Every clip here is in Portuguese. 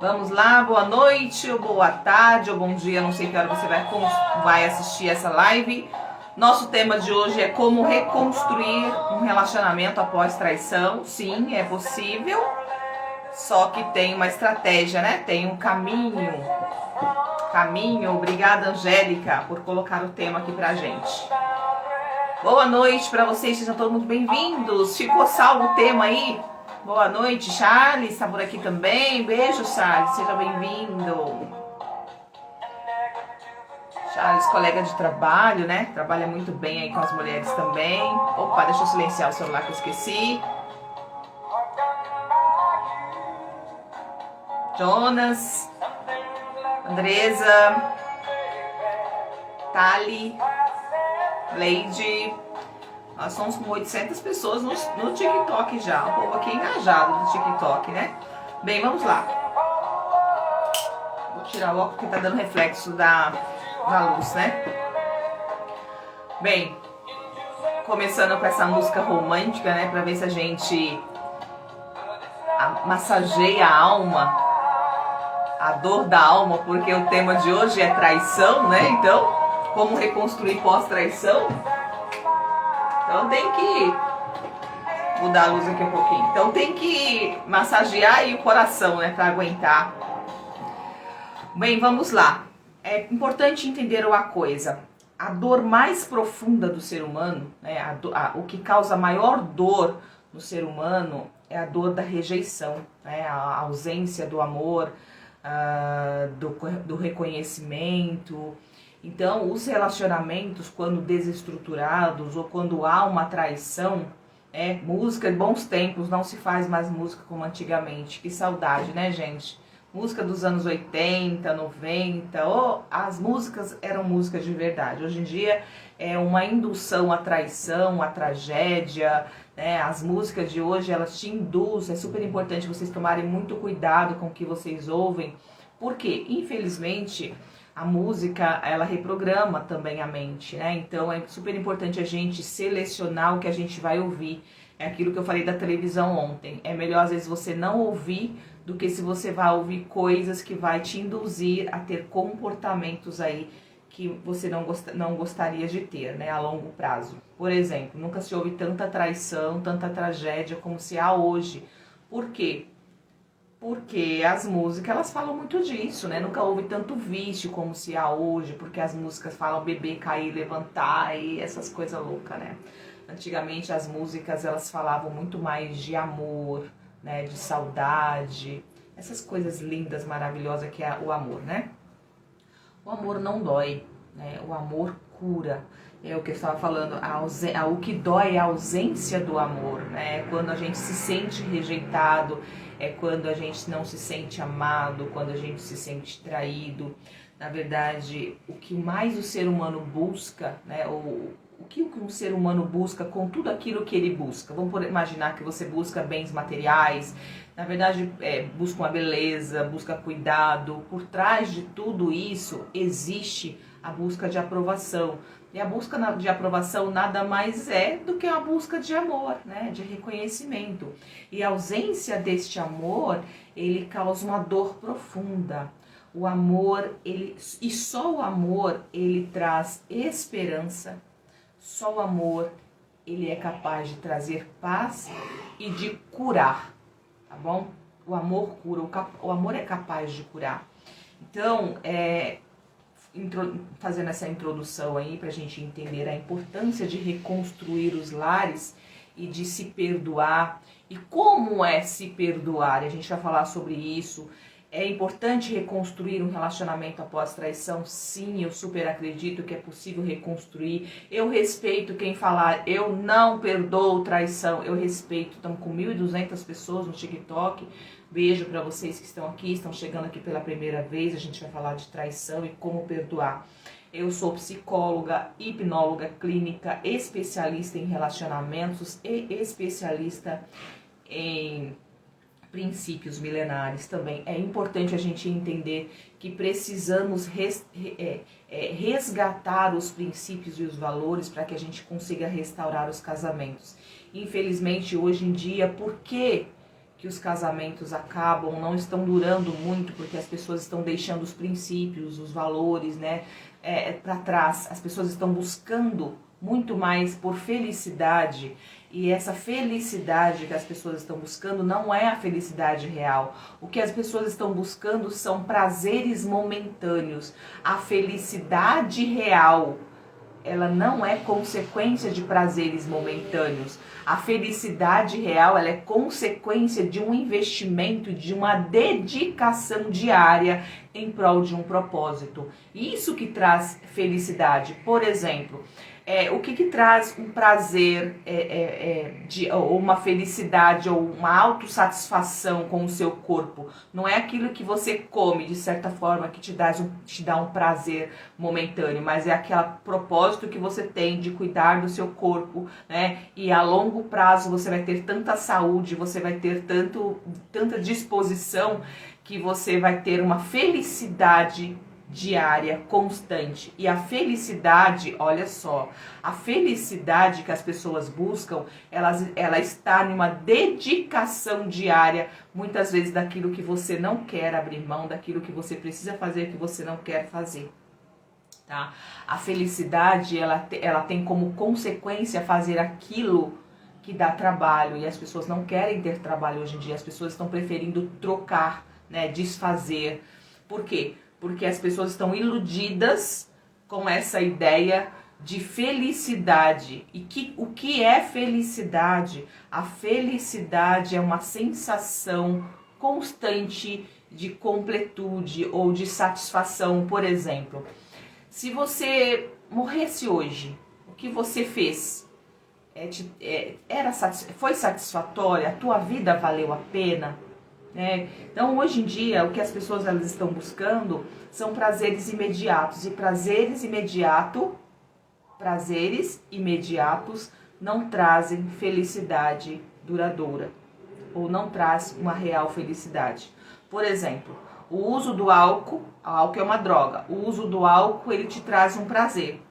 Vamos lá, boa noite, ou boa tarde, ou bom dia, não sei que hora você vai assistir essa live. Nosso tema de hoje é como reconstruir um relacionamento após traição. Sim, é possível, só que tem uma estratégia, né? Tem um caminho. Obrigada, Angélica, por colocar o tema aqui pra gente. Boa noite para vocês, sejam todos muito bem-vindos. Ficou salvo o tema aí? Boa noite, Charles, está por aqui também. Beijo, Charles, seja bem-vindo. Charles, colega de trabalho, né? Trabalha muito bem aí com as mulheres também. Opa, deixa eu silenciar o celular que eu esqueci. Jonas, Andresa, Tali, Leide. Nós somos com 800 pessoas no TikTok já. O povo aqui engajado no TikTok, né? Bem, vamos lá. Vou tirar logo porque tá dando reflexo da luz, né? Bem, começando com essa música romântica, né? Pra ver se a gente massageia a alma, a dor da alma, porque o tema de hoje é traição, né? Então, como reconstruir pós-traição? Então tem que mudar a luz aqui um pouquinho. Então tem que massagear aí o coração, né, para aguentar. Bem, vamos lá. É importante entender uma coisa. A dor mais profunda do ser humano, né, o que causa maior dor no ser humano é a dor da rejeição, né, a ausência do amor, do reconhecimento. Então, os relacionamentos, quando desestruturados ou quando há uma traição, música de bons tempos, não se faz mais música como antigamente. Que saudade, né, gente? Música dos anos 80, 90, as músicas eram músicas de verdade. Hoje em dia é uma indução à traição, à tragédia, né? As músicas de hoje, elas te induzem, é super importante vocês tomarem muito cuidado com o que vocês ouvem, porque, infelizmente, a música, ela reprograma também a mente, né? Então é super importante a gente selecionar o que a gente vai ouvir. É aquilo que eu falei da televisão ontem. É melhor, às vezes, você não ouvir do que se você vai ouvir coisas que vai te induzir a ter comportamentos aí que você não gostaria de ter, né, a longo prazo. Por exemplo, nunca se ouve tanta traição, tanta tragédia como se há hoje. Por quê? Porque as músicas, elas falam muito disso, né? Nunca houve tanto vício como se há hoje, porque as músicas falam beber, cair, levantar e essas coisas loucas, né? Antigamente as músicas, elas falavam muito mais de amor, né? De saudade, essas coisas lindas, maravilhosas que é o amor, né? O amor não dói, né? O amor cura. É o que eu estava falando, o que dói é a ausência do amor, né? Quando a gente se sente rejeitado, é quando a gente não se sente amado, quando a gente se sente traído. Na verdade, o que mais o ser humano busca, né? O que um ser humano busca com tudo aquilo que ele busca? Vamos imaginar que você busca bens materiais, na verdade, busca uma beleza, busca cuidado. Por trás de tudo isso existe a busca de aprovação. E a busca de aprovação nada mais é do que a busca de amor, né? De reconhecimento. E a ausência deste amor, ele causa uma dor profunda. O amor, só o amor, ele traz esperança. Só o amor, ele é capaz de trazer paz e de curar, tá bom? O amor cura, o amor é capaz de curar. Então, fazendo essa introdução aí pra gente entender a importância de reconstruir os lares e de se perdoar. E como é se perdoar? A gente vai falar sobre isso. É importante reconstruir um relacionamento após traição? Sim, eu super acredito que é possível reconstruir. Eu respeito quem falar, eu não perdoo traição. Eu respeito, estamos com 1.200 pessoas no TikTok. Beijo para vocês que estão aqui, estão chegando aqui pela primeira vez. A gente vai falar de traição e como perdoar. Eu sou psicóloga, hipnóloga clínica, especialista em relacionamentos e especialista em princípios milenares também. É importante a gente entender que precisamos resgatar os princípios e os valores para que a gente consiga restaurar os casamentos. Infelizmente, hoje em dia, por que que os casamentos acabam, não estão durando muito, porque as pessoas estão deixando os princípios, os valores, né, para trás. As pessoas estão buscando muito mais por felicidade, e essa felicidade que as pessoas estão buscando não é a felicidade real. O que as pessoas estão buscando são prazeres momentâneos. A felicidade real, ela não é consequência de prazeres momentâneos. A felicidade real, ela é consequência de um investimento, de uma dedicação diária em prol de um propósito. Isso que traz felicidade. Por exemplo, o que traz um prazer, ou uma felicidade, ou uma autossatisfação com o seu corpo? Não é aquilo que você come, de certa forma, que te dá um prazer momentâneo, mas é aquele propósito que você tem de cuidar do seu corpo, né? E a longo prazo você vai ter tanta saúde, você vai ter tanta disposição, que você vai ter uma felicidade diária, constante. E a felicidade, olha só, a felicidade que as pessoas buscam, ela está numa dedicação diária, muitas vezes daquilo que você não quer abrir mão, daquilo que você precisa fazer, que você não quer fazer. Tá? A felicidade, ela tem como consequência fazer aquilo que dá trabalho, e as pessoas não querem ter trabalho hoje em dia, as pessoas estão preferindo trocar, né, desfazer. Por quê? Porque as pessoas estão iludidas com essa ideia de felicidade. E o que é felicidade? A felicidade é uma sensação constante de completude ou de satisfação. Por exemplo, se você morresse hoje, o que você fez? Foi satisfatória? A tua vida valeu a pena? Então, hoje em dia, o que as pessoas elas estão buscando são prazeres imediatos. E prazeres imediatos não trazem felicidade duradoura, ou não traz uma real felicidade. Por exemplo, o uso do álcool é uma droga. O uso do álcool, ele te traz um prazer,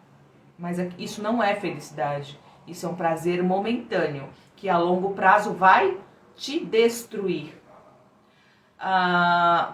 mas isso não é felicidade. Isso é um prazer momentâneo, que a longo prazo vai te destruir.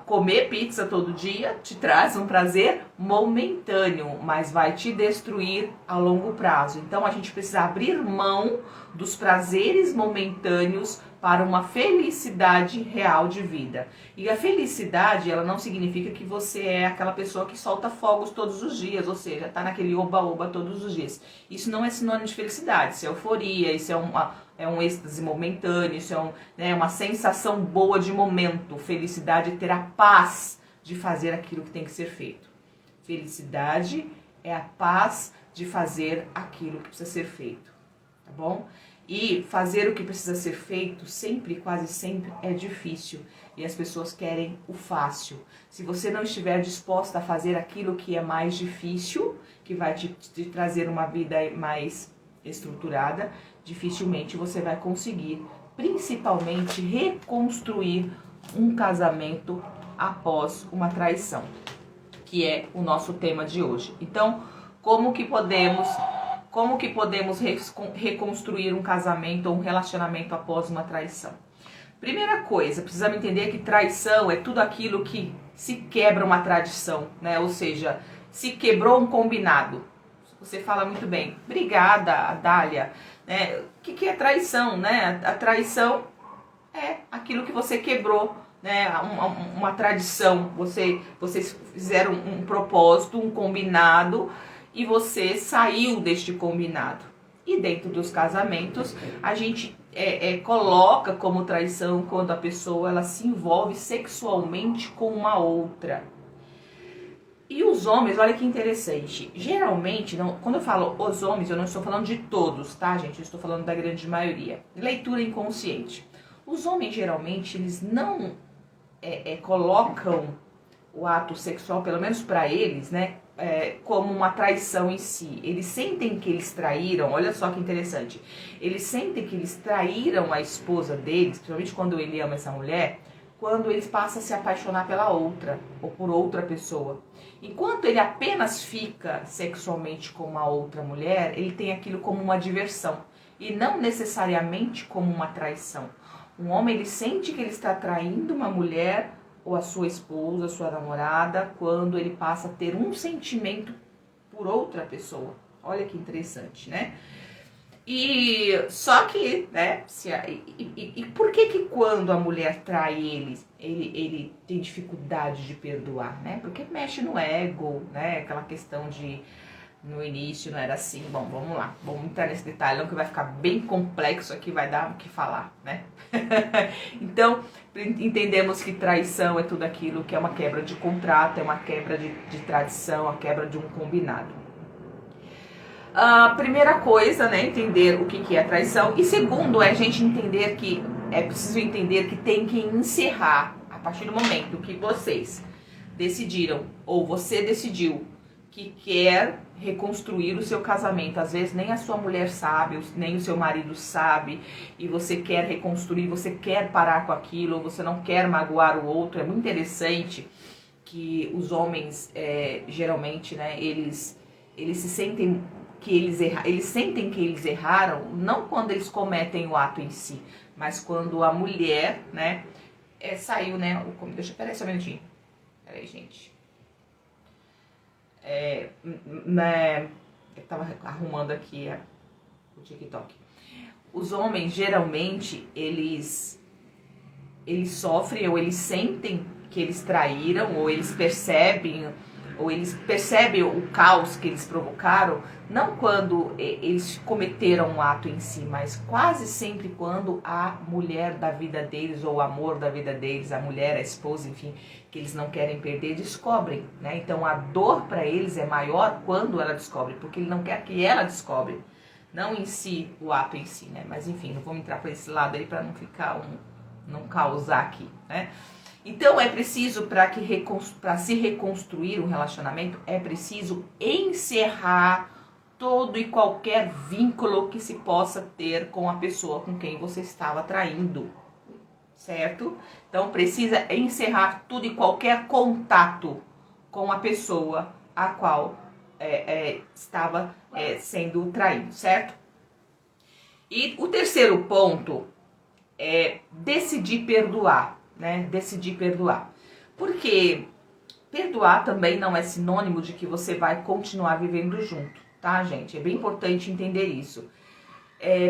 Comer pizza todo dia te traz um prazer momentâneo, mas vai te destruir a longo prazo. Então a gente precisa abrir mão dos prazeres momentâneos para uma felicidade real de vida. E a felicidade, ela não significa que você é aquela pessoa que solta fogos todos os dias, ou seja, tá naquele oba-oba todos os dias. Isso não é sinônimo de felicidade, isso é euforia, isso é um êxtase momentâneo, isso é uma sensação boa de momento. Felicidade é ter a paz de fazer aquilo que tem que ser feito. Felicidade é a paz de fazer aquilo que precisa ser feito, tá bom? E fazer o que precisa ser feito sempre, quase sempre, é difícil. E as pessoas querem o fácil. Se você não estiver disposta a fazer aquilo que é mais difícil, que vai te trazer uma vida mais estruturada, dificilmente você vai conseguir, principalmente, reconstruir um casamento após uma traição, que é o nosso tema de hoje. Então, como que podemos reconstruir um casamento ou um relacionamento após uma traição? Primeira coisa, precisamos entender que traição é tudo aquilo que se quebra uma tradição, né? Ou seja, se quebrou um combinado. Você fala muito bem. Obrigada, Adália. O que é traição, né? A traição é aquilo que você quebrou, né? Uma tradição. Vocês fizeram um propósito, um combinado, e você saiu deste combinado. E dentro dos casamentos, a gente coloca como traição quando a pessoa ela se envolve sexualmente com uma outra. E os homens, olha que interessante, geralmente, quando eu falo os homens, eu não estou falando de todos, tá, gente? Eu estou falando da grande maioria. Leitura inconsciente. Os homens, geralmente, eles não colocam o ato sexual, pelo menos para eles, né, como uma traição em si. Eles sentem que eles traíram, olha só que interessante, eles sentem que eles traíram a esposa deles, principalmente quando ele ama essa mulher, quando eles passam a se apaixonar pela outra, ou por outra pessoa. Enquanto ele apenas fica sexualmente com uma outra mulher, ele tem aquilo como uma diversão, e não necessariamente como uma traição. Um homem, ele sente que ele está traindo uma mulher ou a sua esposa, a sua namorada, quando ele passa a ter um sentimento por outra pessoa. Olha que interessante, né? E só que, né, e por que quando a mulher trai ele tem dificuldade de perdoar, né? Porque mexe no ego, né? Aquela questão de no início não era assim. Bom, vamos lá, vamos entrar nesse detalhe, não, que vai ficar bem complexo aqui, vai dar o que falar, né? Então, entendemos que traição é tudo aquilo que é uma quebra de contrato, é uma quebra de tradição, a quebra de um combinado. A primeira coisa, né, entender o que é traição. E segundo, é a gente entender que, é preciso entender que tem que encerrar, a partir do momento que vocês decidiram, ou você decidiu, que quer reconstruir o seu casamento. Às vezes nem a sua mulher sabe, nem o seu marido sabe, e você quer reconstruir, você quer parar com aquilo, você não quer magoar o outro. É muito interessante que os homens, geralmente, né, eles se sentem que eles sentem que eles erraram, não quando eles cometem o ato em si, mas quando a mulher, né, saiu, né, peraí só um minutinho, peraí, gente. Eu tava arrumando aqui o TikTok. Os homens, geralmente, eles sofrem ou eles sentem que eles traíram, ou eles percebem o caos que eles provocaram, não quando eles cometeram um ato em si, mas quase sempre quando a mulher da vida deles, ou o amor da vida deles, a mulher, a esposa, enfim, que eles não querem perder, descobrem, né? Então a dor para eles é maior quando ela descobre, porque ele não quer que ela descobre, não em si, o ato em si, né? Mas enfim, não vamos entrar para esse lado aí para não ficar não causar aqui, né? Então é preciso, para se reconstruir um relacionamento, é preciso encerrar todo e qualquer vínculo que se possa ter com a pessoa com quem você estava traindo, certo? Então precisa encerrar tudo e qualquer contato com a pessoa a qual estava sendo traído, certo? E o terceiro ponto é decidir perdoar. Né? Decidir perdoar. Porque perdoar também não é sinônimo de que você vai continuar vivendo junto, tá, gente? É bem importante entender isso.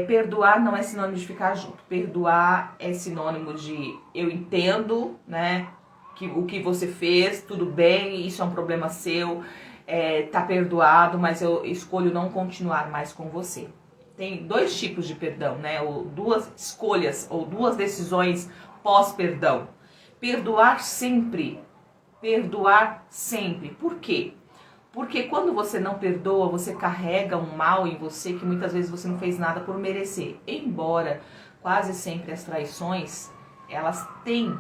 Perdoar não é sinônimo de ficar junto. Perdoar é sinônimo de eu entendo, né, que o que você fez, tudo bem, isso é um problema seu, tá perdoado, mas eu escolho não continuar mais com você. Tem dois tipos de perdão, né? Ou duas escolhas, ou duas decisões pós-perdão. Perdoar sempre. Perdoar sempre. Por quê? Porque quando você não perdoa, você carrega um mal em você que muitas vezes você não fez nada por merecer. Embora quase sempre as traições, elas têm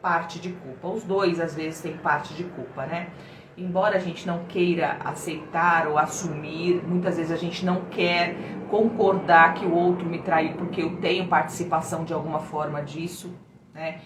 parte de culpa. Os dois às vezes têm parte de culpa, né? Embora a gente não queira aceitar ou assumir, muitas vezes a gente não quer concordar que o outro me traiu porque eu tenho participação de alguma forma disso, né?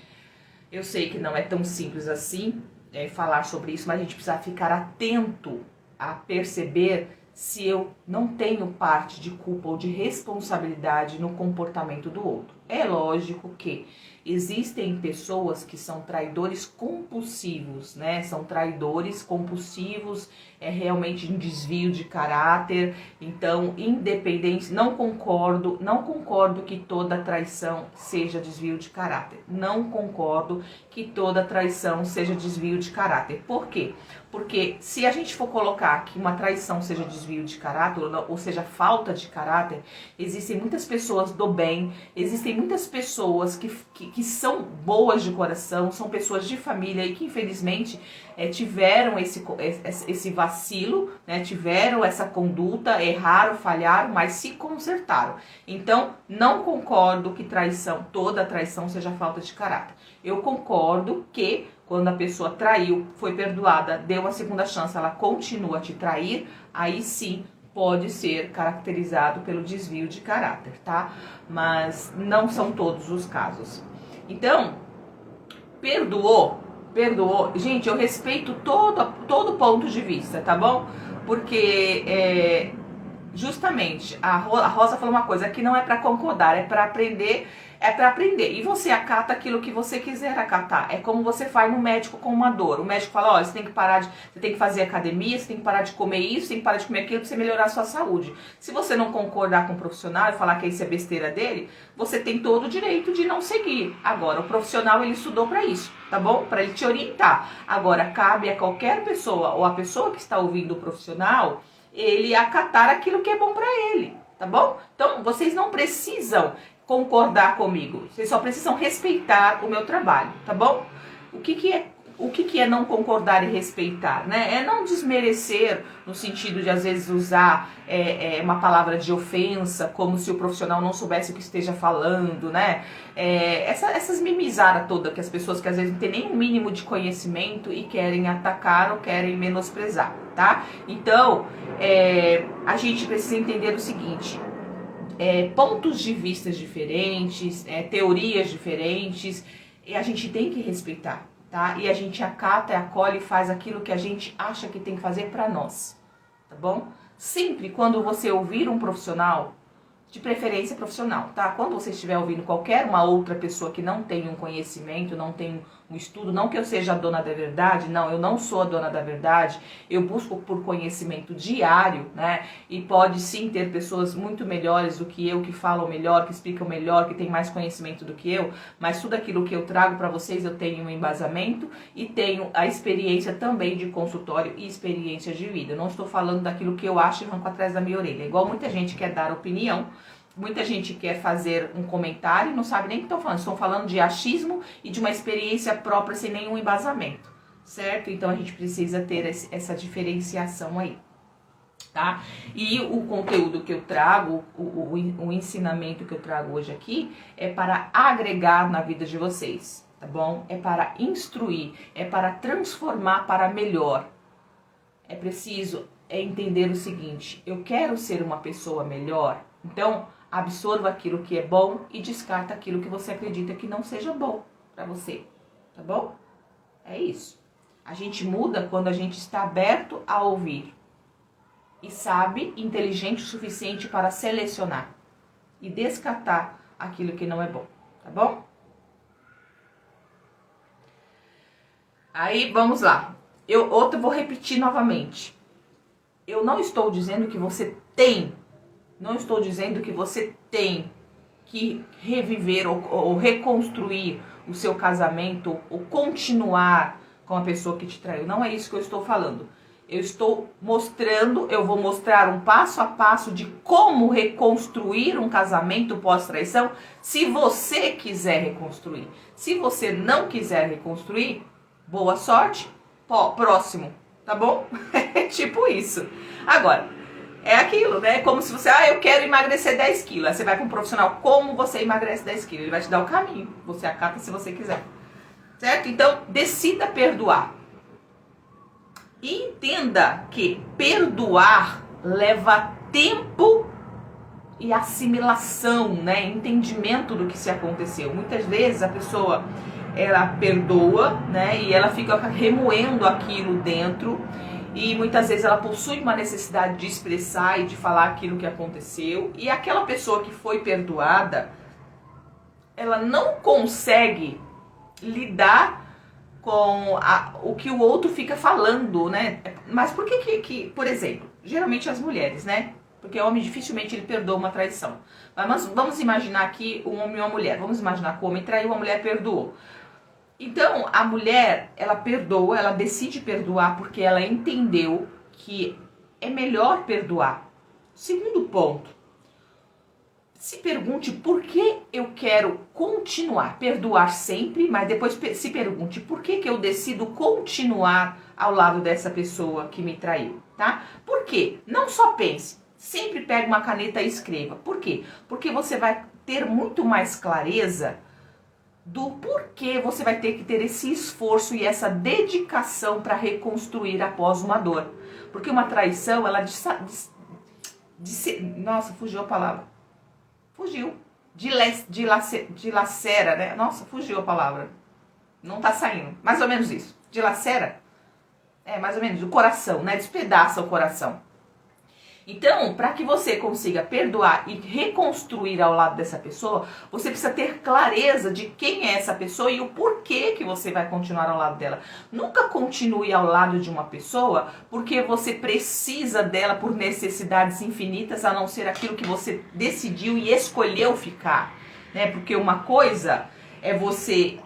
Eu sei que não é tão simples assim falar sobre isso, mas a gente precisa ficar atento a perceber se eu não tenho parte de culpa ou de responsabilidade no comportamento do outro. É lógico que existem pessoas que são traidores compulsivos, né? São traidores compulsivos, é realmente um desvio de caráter. Então, independente, não concordo que toda traição seja desvio de caráter. Não concordo que toda traição seja desvio de caráter. Por quê? Porque se a gente for colocar que uma traição seja desvio de caráter, ou seja, falta de caráter, existem muitas pessoas do bem, existem muitas pessoas que são boas de coração, são pessoas de família e que infelizmente tiveram esse vacilo, né, tiveram essa conduta, erraram, falharam, mas se consertaram. Então, não concordo que toda traição seja falta de caráter. Eu concordo que quando a pessoa traiu, foi perdoada, deu uma segunda chance, ela continua a te trair, aí sim pode ser caracterizado pelo desvio de caráter, tá? Mas não são todos os casos. Então, perdoou. Gente, eu respeito todo ponto de vista, tá bom? Porque Justamente, a Rosa falou uma coisa, que não é para concordar, é para aprender, E você acata aquilo que você quiser acatar. É como você faz no médico com uma dor. O médico fala, olha, você tem que parar você tem que fazer academia, você tem que parar de comer isso, você tem que parar de comer aquilo para você melhorar a sua saúde. Se você não concordar com o profissional e falar que isso é besteira dele, você tem todo o direito de não seguir. Agora, o profissional, ele estudou para isso, tá bom? Para ele te orientar. Agora, cabe a qualquer pessoa, ou a pessoa que está ouvindo o profissional, ele acatar aquilo que é bom para ele, tá bom? Então, vocês não precisam concordar comigo, vocês só precisam respeitar o meu trabalho, tá bom? O que é não concordar e respeitar, né? É não desmerecer no sentido de às vezes usar uma palavra de ofensa, como se o profissional não soubesse o que esteja falando, né? Essas mimizadas todas que as pessoas que às vezes não têm nem um mínimo de conhecimento e querem atacar ou querem menosprezar, tá? Então, a gente precisa entender o seguinte, pontos de vista diferentes, teorias diferentes, e a gente tem que respeitar, tá? E a gente acata, acolhe e faz aquilo que a gente acha que tem que fazer pra nós, tá bom? Sempre quando você ouvir um profissional, de preferência profissional, tá? Quando você estiver ouvindo qualquer uma outra pessoa que não tem um conhecimento, não tem um estudo, não que eu seja a dona da verdade, não, eu não sou a dona da verdade, eu busco por conhecimento diário, né? E pode sim ter pessoas muito melhores do que eu, que falam melhor, que explicam melhor, que têm mais conhecimento do que eu, mas tudo aquilo que eu trago para vocês eu tenho um embasamento e tenho a experiência também de consultório e experiência de vida. Eu não estou falando daquilo que eu acho e arranco atrás da minha orelha, igual muita gente quer dar opinião. Muita gente quer fazer um comentário e não sabe nem o que estão falando. Estão falando de achismo e de uma experiência própria sem nenhum embasamento, certo? Então a gente precisa ter essa diferenciação aí, tá? E o conteúdo que eu trago, o ensinamento que eu trago hoje aqui é para agregar na vida de vocês, tá bom? É para instruir, é para transformar para melhor. É preciso entender o seguinte, eu quero ser uma pessoa melhor, então absorva aquilo que é bom e descarta aquilo que você acredita que não seja bom para você, tá bom? É isso. A gente muda quando a gente está aberto a ouvir e sabe, inteligente o suficiente para selecionar e descartar aquilo que não é bom, tá bom? Aí, vamos lá. Vou repetir novamente. Eu não estou dizendo que você tem que reviver ou reconstruir o seu casamento ou continuar com a pessoa que te traiu. Não é isso que eu estou falando. Eu vou mostrar um passo a passo de como reconstruir um casamento pós-traição, se você quiser reconstruir. Se você não quiser reconstruir, boa sorte, próximo, tá bom? É tipo isso. Agora, é aquilo, né? Como se você, eu quero emagrecer 10 quilos. Aí você vai para um profissional, como você emagrece 10 quilos? Ele vai te dar o caminho, você acata se você quiser. Certo? Então, decida perdoar. E entenda que perdoar leva tempo e assimilação, né? Entendimento do que se aconteceu. Muitas vezes a pessoa, ela perdoa, né? E ela fica remoendo aquilo dentro. E muitas vezes ela possui uma necessidade de expressar e de falar aquilo que aconteceu. E aquela pessoa que foi perdoada, ela não consegue lidar com o que o outro fica falando, né? Mas por que, por exemplo, geralmente as mulheres, né? Porque o homem dificilmente ele perdoa uma traição. Mas vamos imaginar aqui um homem e uma mulher. Vamos imaginar que o homem traiu, a mulher perdoou. Então, a mulher, ela perdoa, ela decide perdoar porque ela entendeu que é melhor perdoar. Segundo ponto, se pergunte por que eu quero continuar, perdoar sempre, mas depois se pergunte por que eu decido continuar ao lado dessa pessoa que me traiu, tá? Por quê? Não só pense, sempre pegue uma caneta e escreva. Por quê? Porque você vai ter muito mais clareza do porquê você vai ter que ter esse esforço e essa dedicação para reconstruir após uma dor. Porque uma traição, ela nossa, fugiu a palavra. Fugiu. Dilacera, né? Nossa, fugiu a palavra. Não tá saindo. Mais ou menos isso. Dilacera? É, mais ou menos. O coração, né? Despedaça o coração. Então, para que você consiga perdoar e reconstruir ao lado dessa pessoa, você precisa ter clareza de quem é essa pessoa e o porquê que você vai continuar ao lado dela. Nunca continue ao lado de uma pessoa porque você precisa dela por necessidades infinitas, a não ser aquilo que você decidiu e escolheu ficar, né? Porque uma coisa é você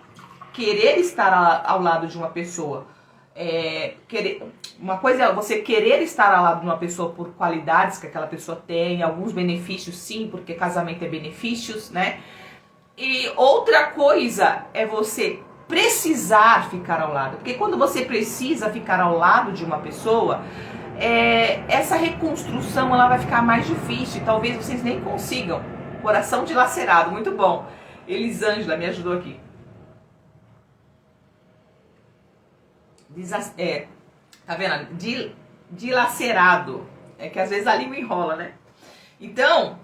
querer estar ao lado de uma pessoa. Uma coisa é você querer estar ao lado de uma pessoa por qualidades que aquela pessoa tem, alguns benefícios sim, porque casamento é benefícios, né? E outra coisa é você precisar ficar ao lado, porque quando você precisa ficar ao lado de uma pessoa, essa reconstrução ela vai ficar mais difícil, talvez vocês nem consigam. Coração dilacerado, muito bom. Elisângela me ajudou aqui. Tá vendo? Dilacerado. É que às vezes a língua enrola, né? Então,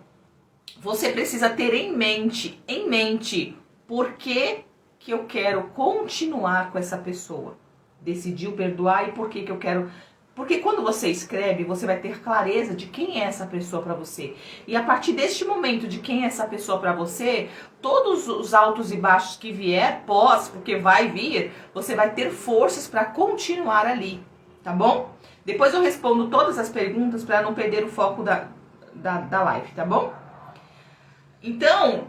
você precisa ter em mente, por que eu quero continuar com essa pessoa. Decidiu perdoar e por que eu quero... Porque quando você escreve, você vai ter clareza de quem é essa pessoa para você. E a partir deste momento de quem é essa pessoa para você, todos os altos e baixos que vier, porque vai vir, você vai ter forças para continuar ali, tá bom? Depois eu respondo todas as perguntas para não perder o foco da live, tá bom? Então,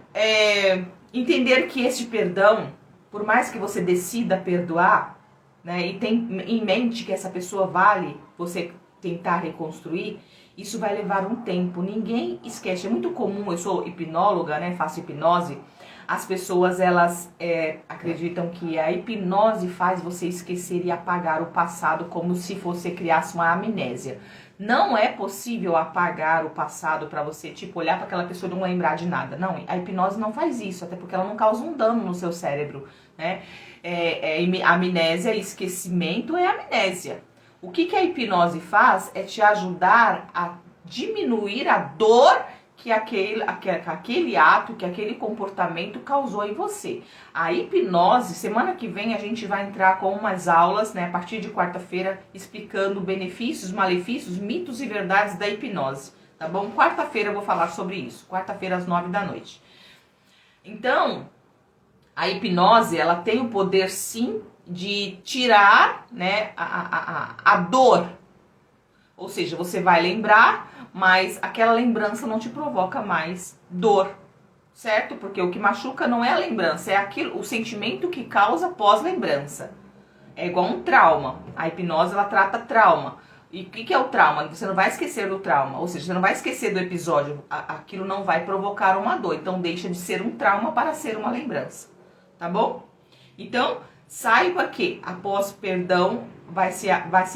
entender que este perdão, por mais que você decida perdoar, né, e tem em mente que essa pessoa vale você tentar reconstruir, isso vai levar um tempo. Ninguém esquece, é muito comum, eu sou hipnóloga, né, faço hipnose, as pessoas elas acreditam que a hipnose faz você esquecer e apagar o passado como se você criasse uma amnésia. Não é possível apagar o passado para você, tipo, olhar para aquela pessoa e não lembrar de nada. Não, a hipnose não faz isso, até porque ela não causa um dano no seu cérebro, né? Amnésia, esquecimento é amnésia. O que a hipnose faz é te ajudar a diminuir a dor que aquele ato, que aquele comportamento causou em você. A hipnose, semana que vem a gente vai entrar com umas aulas, né, a partir de quarta-feira, explicando benefícios, malefícios, mitos e verdades da hipnose, tá bom? Quarta-feira eu vou falar sobre isso, quarta-feira às 9 da noite. Então, a hipnose, ela tem o poder sim de tirar, né, a dor. Ou seja, você vai lembrar, mas aquela lembrança não te provoca mais dor, certo? Porque o que machuca não é a lembrança, é o sentimento que causa pós-lembrança. É igual um trauma. A hipnose, ela trata trauma. E o que é o trauma? Você não vai esquecer do trauma, ou seja, você não vai esquecer do episódio. Aquilo não vai provocar uma dor, então deixa de ser um trauma para ser uma lembrança, tá bom? Então, saiba que após perdão vai se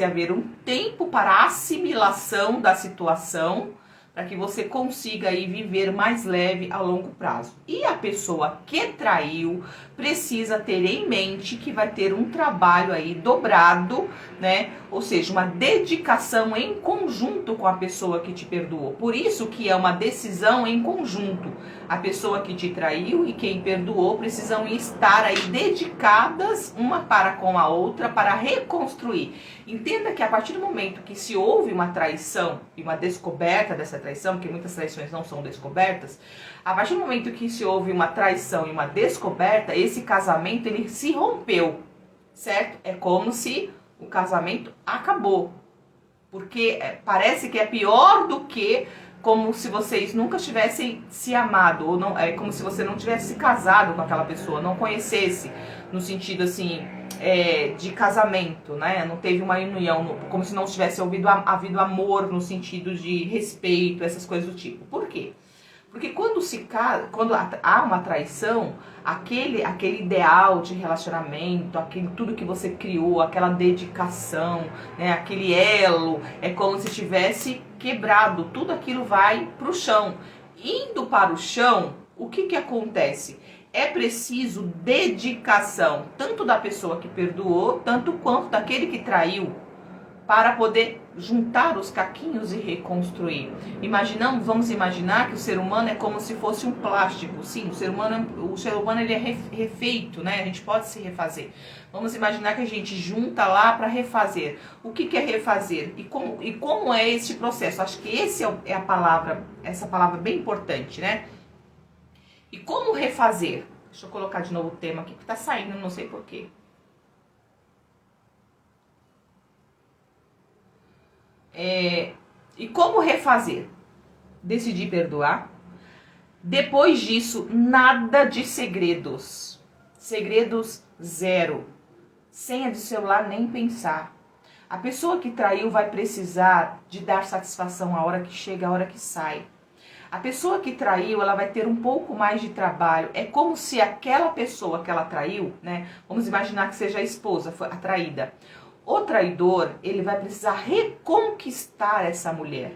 haver um tempo para a assimilação da situação, para que você consiga aí viver mais leve a longo prazo. E a pessoa que traiu precisa ter em mente que vai ter um trabalho aí dobrado, né? Ou seja, uma dedicação em conjunto com a pessoa que te perdoou. Por isso que é uma decisão em conjunto. A pessoa que te traiu e quem perdoou precisam estar aí dedicadas uma para com a outra para reconstruir. Entenda que a partir do momento que se houve uma traição e uma descoberta dessa traição, porque muitas traições não são descobertas, a partir do momento que se houve uma traição e uma descoberta, esse casamento ele se rompeu, certo? É como se o casamento acabou, porque parece que é pior do que como se vocês nunca tivessem se amado, ou não, é como se você não tivesse se casado com aquela pessoa, não conhecesse, no sentido assim, de casamento, né? Não teve uma união, como se não tivesse havido amor no sentido de respeito, essas coisas do tipo. Por quê? Porque quando há uma traição, aquele ideal de relacionamento, tudo que você criou, aquela dedicação, né, aquele elo, é como se tivesse quebrado, tudo aquilo vai para o chão. Indo para o chão, o que acontece? É preciso dedicação, tanto da pessoa que perdoou, tanto quanto daquele que traiu. para poder juntar os caquinhos e reconstruir. Vamos imaginar que o ser humano é como se fosse um plástico. Sim, o ser humano ele é refeito, né? A gente pode se refazer. Vamos imaginar que a gente junta lá para refazer. O que é refazer? E como é esse processo? Acho que essa palavra bem importante, né? E como refazer? Deixa eu colocar de novo o tema aqui, que tá saindo, não sei porquê. E como refazer? Decidir perdoar. Depois disso, nada de segredos. Segredos zero. Senha de celular, nem pensar. A pessoa que traiu vai precisar de dar satisfação a hora que chega, a hora que sai. A pessoa que traiu, ela vai ter um pouco mais de trabalho. É como se aquela pessoa que ela traiu, né? Vamos imaginar que seja a esposa, foi a traída. O traidor, ele vai precisar reconquistar essa mulher.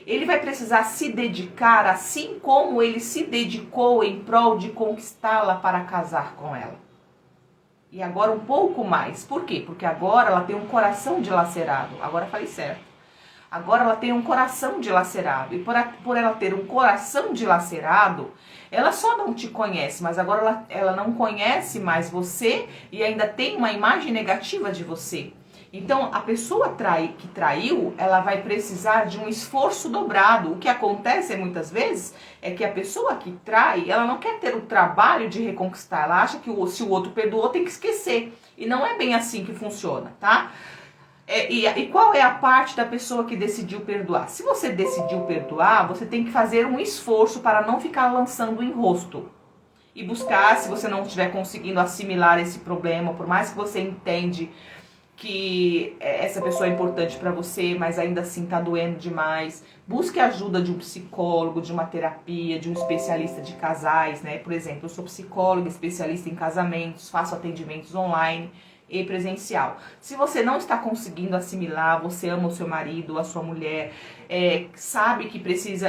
Ele vai precisar se dedicar assim como ele se dedicou em prol de conquistá-la para casar com ela. E agora um pouco mais. Por quê? Porque agora ela tem um coração dilacerado. Agora falei certo. Agora ela tem um coração dilacerado. E por ela ter um coração dilacerado, ela só não te conhece, mas agora ela não conhece mais você e ainda tem uma imagem negativa de você. Então, a pessoa que traiu, ela vai precisar de um esforço dobrado. O que acontece muitas vezes é que a pessoa que trai, ela não quer ter o trabalho de reconquistar. Ela acha que se o outro perdoou, tem que esquecer. E não é bem assim que funciona, tá? E qual é a parte da pessoa que decidiu perdoar? Se você decidiu perdoar, você tem que fazer um esforço para não ficar lançando em rosto. E buscar, se você não estiver conseguindo assimilar esse problema, por mais que você entende que essa pessoa é importante para você, mas ainda assim tá doendo demais, busque a ajuda de um psicólogo, de uma terapia, de um especialista de casais, né? Por exemplo, eu sou psicóloga, especialista em casamentos, faço atendimentos online e presencial. Se você não está conseguindo assimilar, você ama o seu marido, a sua mulher, sabe que precisa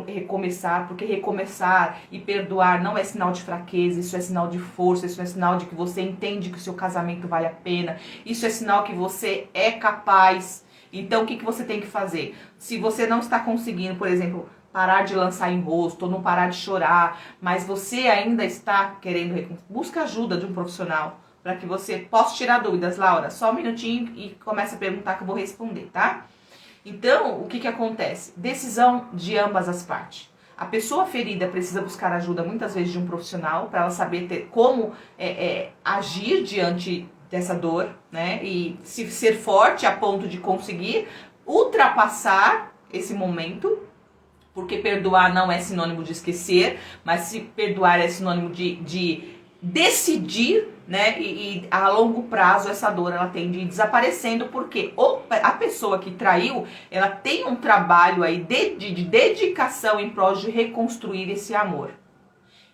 recomeçar, porque recomeçar e perdoar não é sinal de fraqueza, isso é sinal de força, isso é sinal de que você entende que o seu casamento vale a pena, isso é sinal que você é capaz. Então, o que você tem que fazer? Se você não está conseguindo, por exemplo, parar de lançar em rosto, ou não parar de chorar, mas você ainda está querendo, busca ajuda de um profissional, para que você possa tirar dúvidas. Laura, só um minutinho e começa a perguntar que eu vou responder, tá? Então, o que acontece? Decisão de ambas as partes. A pessoa ferida precisa buscar ajuda muitas vezes de um profissional para ela saber como agir diante dessa dor, né? E ser forte a ponto de conseguir ultrapassar esse momento, porque perdoar não é sinônimo de esquecer, mas se perdoar é sinônimo de decidir, né? E a longo prazo essa dor ela tende a ir desaparecendo, porque a pessoa que traiu, ela tem um trabalho aí de dedicação em prol de reconstruir esse amor.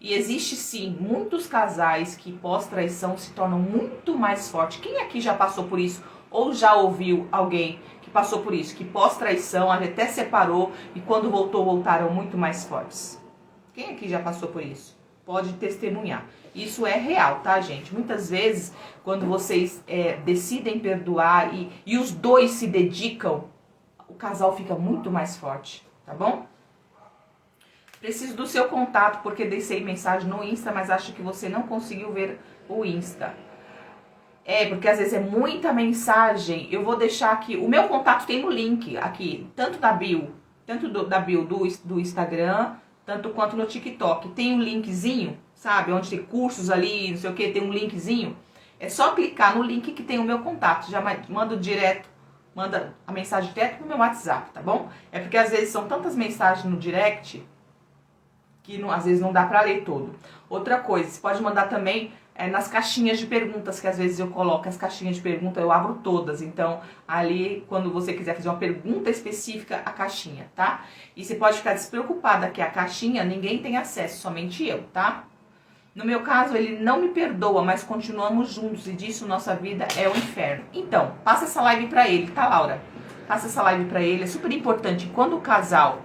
E existe sim muitos casais que pós-traição se tornam muito mais fortes. Quem aqui já passou por isso ou já ouviu alguém que passou por isso, que pós-traição até separou e quando voltaram muito mais fortes? Quem aqui já passou por isso? Pode testemunhar. Isso é real, tá, gente? Muitas vezes, quando vocês decidem perdoar e os dois se dedicam, o casal fica muito mais forte, tá bom? Preciso do seu contato, porque deixei mensagem no Insta, mas acho que você não conseguiu ver o Insta. Porque às vezes é muita mensagem. Eu vou deixar aqui, o meu contato tem no link aqui, tanto da bio do Instagram, tanto quanto no TikTok. Tem um linkzinho, sabe? Onde tem cursos ali, não sei o que, tem um linkzinho. É só clicar no link que tem o meu contato. Já manda a mensagem direto pro meu WhatsApp, tá bom? É porque às vezes são tantas mensagens no direct que às vezes não dá pra ler todo. Outra coisa, você pode mandar também nas caixinhas de perguntas, que às vezes eu coloco as caixinhas de pergunta, eu abro todas. Então, ali, quando você quiser fazer uma pergunta específica, a caixinha, tá? E você pode ficar despreocupada que a caixinha ninguém tem acesso, somente eu, tá? No meu caso, ele não me perdoa, mas continuamos juntos e disso nossa vida é o inferno. Então, passa essa live pra ele, tá, Laura? Passa essa live pra ele, é super importante. Quando o casal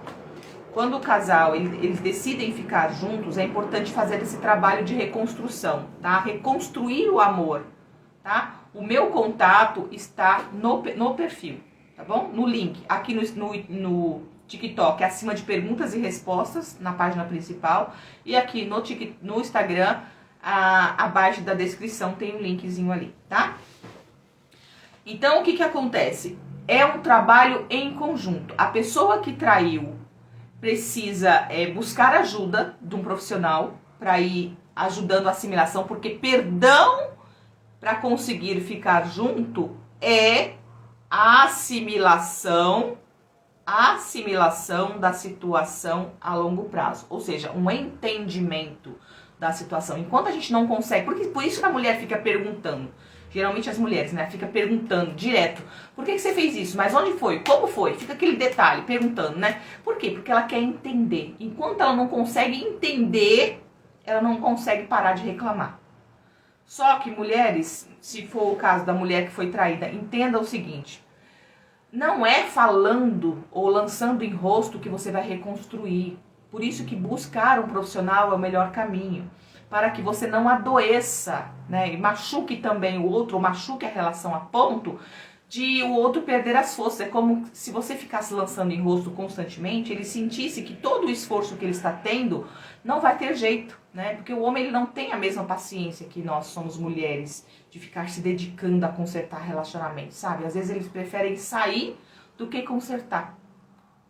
eles decidem ficar juntos, é importante fazer esse trabalho de reconstrução, tá? Reconstruir o amor, tá? O meu contato está no perfil, tá bom? No link, aqui no TikTok, acima de perguntas e respostas, na página principal. E aqui no Instagram, abaixo da descrição, tem um linkzinho ali, tá? Então, o que acontece? É um trabalho em conjunto. A pessoa que traiu precisa buscar ajuda de um profissional para ir ajudando a assimilação, porque perdão para conseguir ficar junto é a assimilação da situação a longo prazo, ou seja, um entendimento da situação. Enquanto a gente não consegue, porque por isso que a mulher fica perguntando, geralmente as mulheres, né, fica perguntando direto, por que você fez isso? Mas onde foi? Como foi? Fica aquele detalhe perguntando, né? Por quê? Porque ela quer entender. Enquanto ela não consegue entender, ela não consegue parar de reclamar. Só que mulheres, se for o caso da mulher que foi traída, entenda o seguinte: não é falando ou lançando em rosto que você vai reconstruir. Por isso que buscar um profissional é o melhor caminho, para que você não adoeça, né? E machuque também o outro, ou machuque a relação a ponto de o outro perder as forças. É como se você ficasse lançando em rosto constantemente, ele sentisse que todo o esforço que ele está tendo não vai ter jeito, né? Porque o homem, ele não tem a mesma paciência que nós somos mulheres, de ficar se dedicando a consertar relacionamentos, sabe? Às vezes eles preferem sair do que consertar,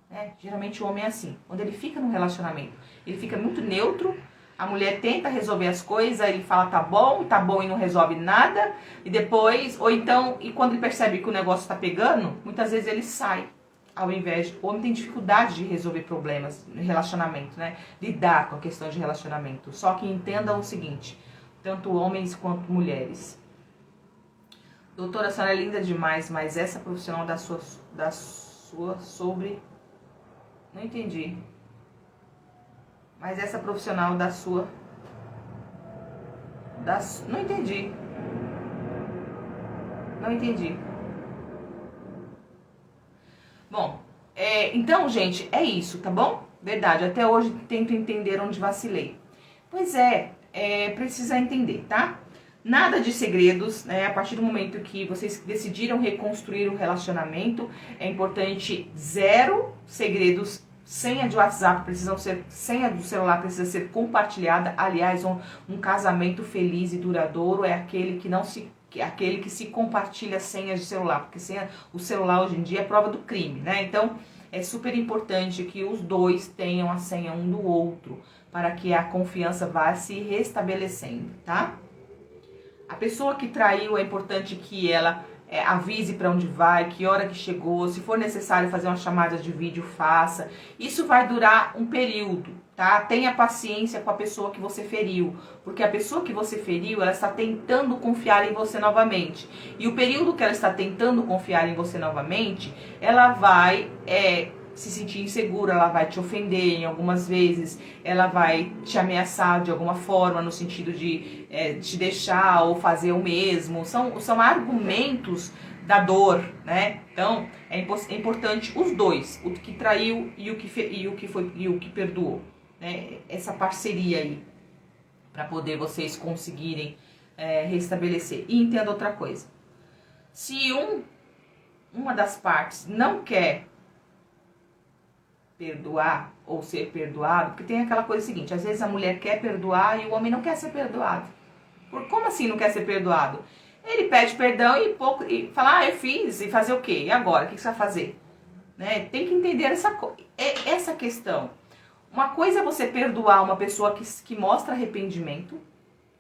né? Geralmente o homem é assim, quando ele fica num relacionamento, ele fica muito neutro. A mulher tenta resolver as coisas, ele fala tá bom e não resolve nada. E depois, ou então, e quando ele percebe que o negócio tá pegando, muitas vezes ele sai. Ao invés de, o homem tem dificuldade de resolver problemas no relacionamento, né? Lidar com a questão de relacionamento. Só que entendam o seguinte, tanto homens quanto mulheres. Doutora, a senhora é linda demais, mas essa profissional da sua sobre... Não entendi. Mas essa profissional da sua... Não entendi. Não entendi. Bom, então, gente, é isso, tá bom? Verdade, até hoje tento entender onde vacilei. Pois precisa entender, tá? Nada de segredos, né? A partir do momento que vocês decidiram reconstruir o relacionamento, é importante 0 segredos. Senha de WhatsApp senha do celular precisa ser compartilhada. Aliás, um casamento feliz e duradouro é aquele que se compartilha senhas de celular, porque o celular hoje em dia é prova do crime, né? Então, é super importante que os dois tenham a senha um do outro, para que a confiança vá se restabelecendo, tá? A pessoa que traiu, é importante que ela avise para onde vai, que hora que chegou, se for necessário fazer uma chamada de vídeo, faça. Isso vai durar um período, tá? Tenha paciência com a pessoa que você feriu, porque a pessoa que você feriu, ela está tentando confiar em você novamente. E o período que ela está tentando confiar em você novamente, ela vai se sentir insegura, ela vai te ofender em algumas vezes, ela vai te ameaçar de alguma forma, no sentido de te deixar ou fazer o mesmo. São argumentos da dor, né? Então, é importante os dois, o que traiu e o que perdoou, né? Essa parceria aí, para poder vocês conseguirem restabelecer. E entenda outra coisa. Se uma das partes não quer perdoar ou ser perdoado, porque tem aquela coisa seguinte, às vezes a mulher quer perdoar e o homem não quer ser perdoado. Como assim não quer ser perdoado? Ele pede perdão e fala, eu fiz, e fazer o quê? E agora? O que você vai fazer? Né? Tem que entender essa questão. Uma coisa é você perdoar uma pessoa que mostra arrependimento,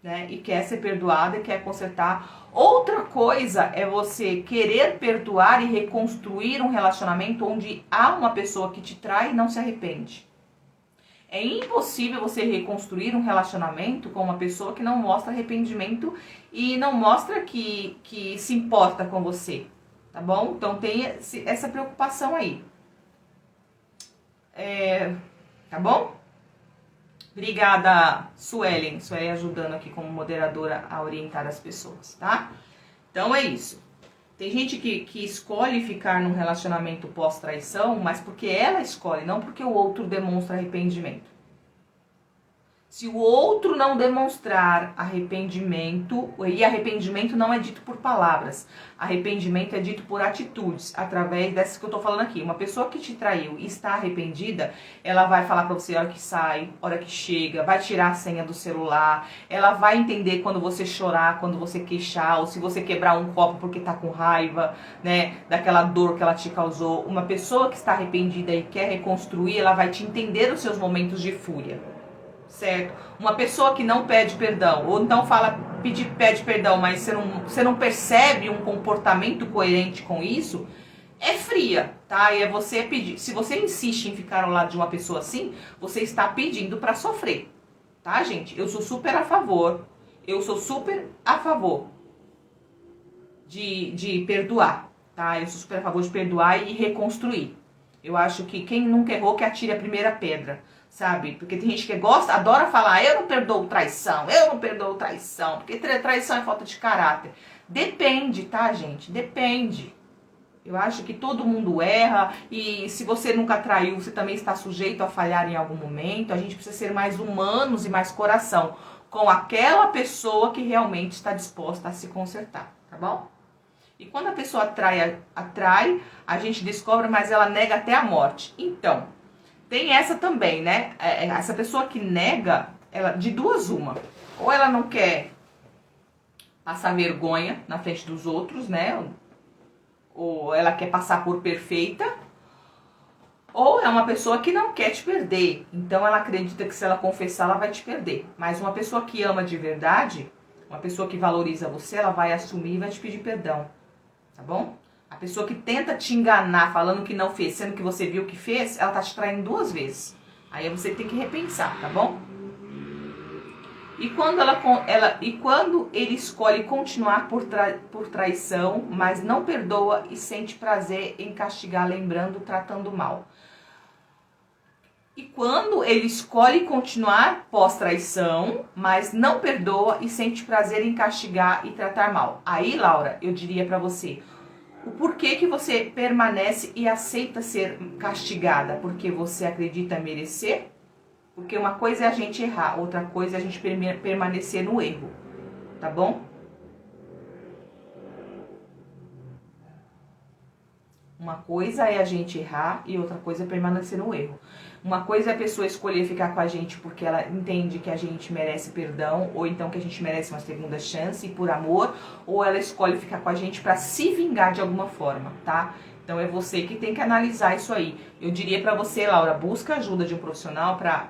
né, e quer ser perdoada e quer consertar. Outra coisa é você querer perdoar e reconstruir um relacionamento onde há uma pessoa que te trai e não se arrepende. É impossível você reconstruir um relacionamento com uma pessoa que não mostra arrependimento e não mostra que se importa com você, tá bom? Então tem essa preocupação aí. Tá bom? Obrigada, Suelen ajudando aqui como moderadora a orientar as pessoas, tá? Então é isso. Tem gente que escolhe ficar num relacionamento pós-traição, mas porque ela escolhe, não porque o outro demonstra arrependimento. Se o outro não demonstrar arrependimento, e arrependimento não é dito por palavras, arrependimento é dito por atitudes, através dessas que eu tô falando aqui. Uma pessoa que te traiu e está arrependida, ela vai falar pra você a hora que sai, a hora que chega, vai tirar a senha do celular, ela vai entender quando você chorar, quando você queixar, ou se você quebrar um copo porque tá com raiva, né, daquela dor que ela te causou. Uma pessoa que está arrependida e quer reconstruir, ela vai te entender os seus momentos de fúria. Certo? Uma pessoa que não pede perdão, ou então pede perdão, mas você não percebe um comportamento coerente com isso, é fria, tá? E é você pedir. Se você insiste em ficar ao lado de uma pessoa assim, você está pedindo para sofrer, tá, gente? Eu sou super a favor de perdoar, tá? Eu sou super a favor de perdoar e reconstruir. Eu acho que quem nunca errou que atire a primeira pedra. Sabe? Porque tem gente que adora falar, eu não perdoo traição, porque traição é falta de caráter. Depende, tá, gente? Depende. Eu acho que todo mundo erra e se você nunca traiu, você também está sujeito a falhar em algum momento. A gente precisa ser mais humanos e mais coração com aquela pessoa que realmente está disposta a se consertar, tá bom? E quando a pessoa atrai, a gente descobre, mas ela nega até a morte. Então, tem essa também, né? Essa pessoa que nega, ela de duas uma. Ou ela não quer passar vergonha na frente dos outros, né? Ou ela quer passar por perfeita. Ou é uma pessoa que não quer te perder. Então ela acredita que se ela confessar, ela vai te perder. Mas uma pessoa que ama de verdade, uma pessoa que valoriza você, ela vai assumir e vai te pedir perdão. Tá bom? A pessoa que tenta te enganar falando que não fez, sendo que você viu que fez, ela tá te traindo duas vezes. Aí você tem que repensar, tá bom? E quando ele escolhe continuar por traição, mas não perdoa e sente prazer em castigar, lembrando, tratando mal. E quando ele escolhe continuar pós-traição, mas não perdoa e sente prazer em castigar e tratar mal. Aí, Laura, eu diria pra você, o porquê que você permanece e aceita ser castigada? Porque você acredita merecer? Porque uma coisa é a gente errar, outra coisa é a gente permanecer no erro, tá bom? Uma coisa é a gente errar e outra coisa é permanecer no erro. Uma coisa é a pessoa escolher ficar com a gente porque ela entende que a gente merece perdão, ou então que a gente merece uma segunda chance por amor, ou ela escolhe ficar com a gente para se vingar de alguma forma, tá? Então é você que tem que analisar isso aí. Eu diria para você, Laura, busca ajuda de um profissional para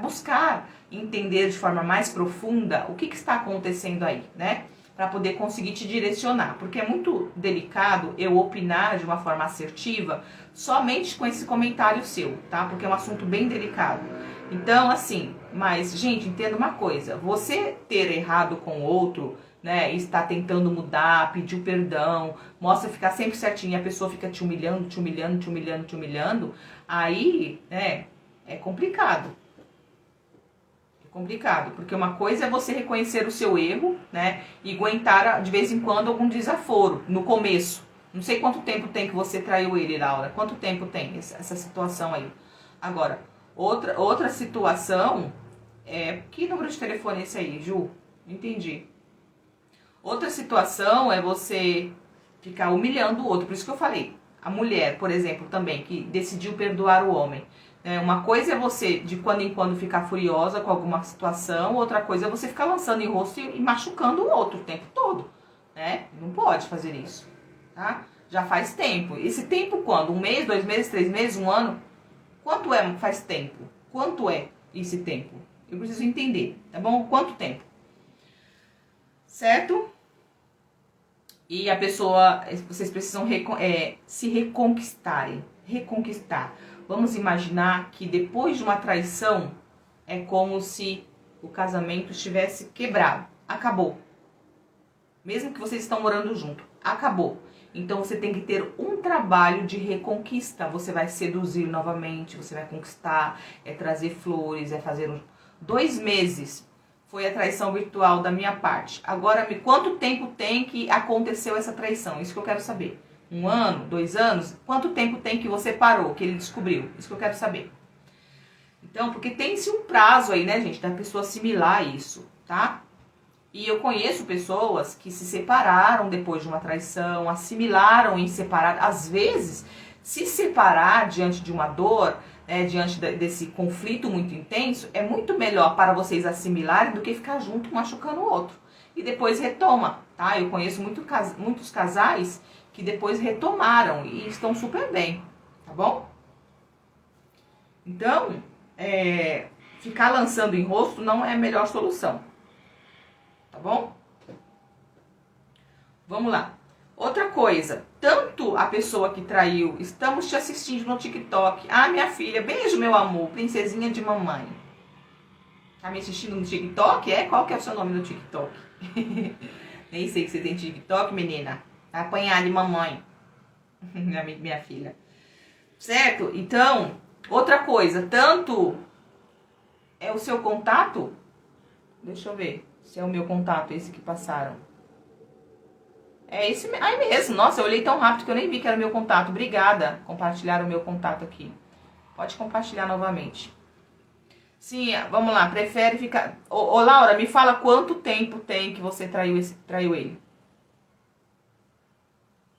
buscar entender de forma mais profunda o que está acontecendo aí, né? Para poder conseguir te direcionar, porque é muito delicado eu opinar de uma forma assertiva somente com esse comentário seu, tá? Porque é um assunto bem delicado. Então, assim, mas, gente, entenda uma coisa, você ter errado com o outro, né, e está tentando mudar, pediu perdão, mostra ficar sempre certinho, e a pessoa fica te humilhando, aí, né, é complicado. Complicado, porque uma coisa é você reconhecer o seu erro, né, e aguentar de vez em quando algum desaforo, no começo. Não sei quanto tempo tem que você traiu ele, Laura, quanto tempo tem essa situação aí. Agora, outra situação é, que número de telefone é esse aí, Ju? Entendi. Outra situação é você ficar humilhando o outro, por isso que eu falei, a mulher, por exemplo, também, que decidiu perdoar o homem. Uma coisa é você, de quando em quando, ficar furiosa com alguma situação, outra coisa é você ficar lançando em rosto e machucando o outro o tempo todo, né? Não pode fazer isso, tá? Já faz tempo. Esse tempo quando? 1 mês, 2 meses, 3 meses, 1 ano? Quanto faz tempo? Quanto é esse tempo? Eu preciso entender, tá bom? Quanto tempo? Certo? E a pessoa, vocês precisam se reconquistarem. Reconquistar. Vamos imaginar que depois de uma traição é como se o casamento estivesse quebrado. Acabou. Mesmo que vocês estão morando junto. Acabou. Então você tem que ter um trabalho de reconquista. Você vai seduzir novamente, você vai conquistar, trazer flores, fazer 2 meses. Foi a traição virtual da minha parte. Agora, quanto tempo tem que aconteceu essa traição? Isso que eu quero saber. 1 ano, 2 anos? Quanto tempo tem que você parou, que ele descobriu? Isso que eu quero saber. Então, porque tem-se um prazo aí, né, gente, da pessoa assimilar isso, tá? E eu conheço pessoas que se separaram depois de uma traição, assimilaram em separar. Às vezes, se separar diante de uma dor, diante desse conflito muito intenso, é muito melhor para vocês assimilarem do que ficar junto machucando o outro. E depois retoma, tá? Eu conheço muitos casais que depois retomaram e estão super bem, tá bom? Então, ficar lançando em rosto não é a melhor solução, tá bom? Vamos lá. Outra coisa, tanto a pessoa que traiu, estamos te assistindo no TikTok. Ah, minha filha, beijo, meu amor, princesinha de mamãe. Tá me assistindo no TikTok? Qual que é o seu nome no TikTok? Nem sei que você tem TikTok, menina. Apanhar de mamãe. Minha filha. Certo? Então, outra coisa, tanto é o seu contato. Deixa eu ver se é o meu contato, esse que passaram. É esse aí mesmo. Nossa, eu olhei tão rápido que eu nem vi que era o meu contato. Obrigada. Compartilhar o meu contato aqui. Pode compartilhar novamente. Sim, vamos lá. Prefere ficar... Ô, Laura, me fala quanto tempo tem que você traiu ele.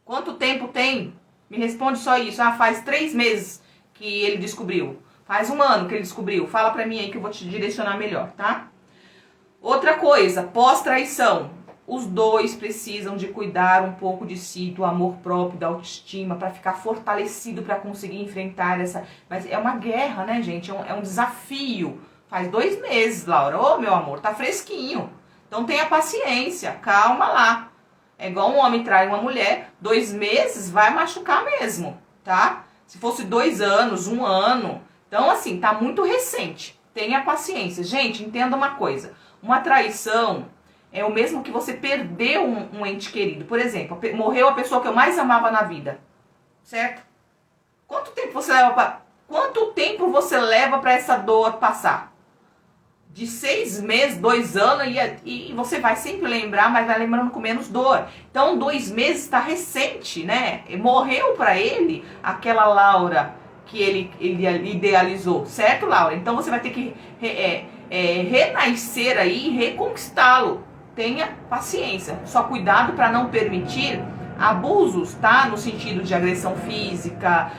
Quanto tempo tem? Me responde só isso. Ah, faz 3 meses que ele descobriu. Faz 1 ano que ele descobriu. Fala pra mim aí que eu vou te direcionar melhor, tá? Outra coisa, pós-traição. Os dois precisam de cuidar um pouco de si, do amor próprio, da autoestima, para ficar fortalecido, para conseguir enfrentar essa... Mas é uma guerra, né, gente? É um desafio. Faz 2 meses, Laura. Ô, meu amor, tá fresquinho. Então tenha paciência, calma lá. É igual um homem trai uma mulher, 2 meses vai machucar mesmo, tá? Se fosse 2 anos, 1 ano... Então, assim, tá muito recente. Tenha paciência. Gente, entenda uma coisa. Uma traição... é o mesmo que você perder um ente querido. Por exemplo, morreu a pessoa que eu mais amava na vida. Certo? Quanto tempo você leva para essa dor passar? De 6 meses, 2 anos, e você vai sempre lembrar, mas vai lembrando com menos dor. Então, 2 meses está recente, né? Morreu para ele aquela Laura que ele idealizou. Certo, Laura? Então, você vai ter que renascer aí e reconquistá-lo. Tenha paciência, só cuidado para não permitir abusos, tá? No sentido de agressão física,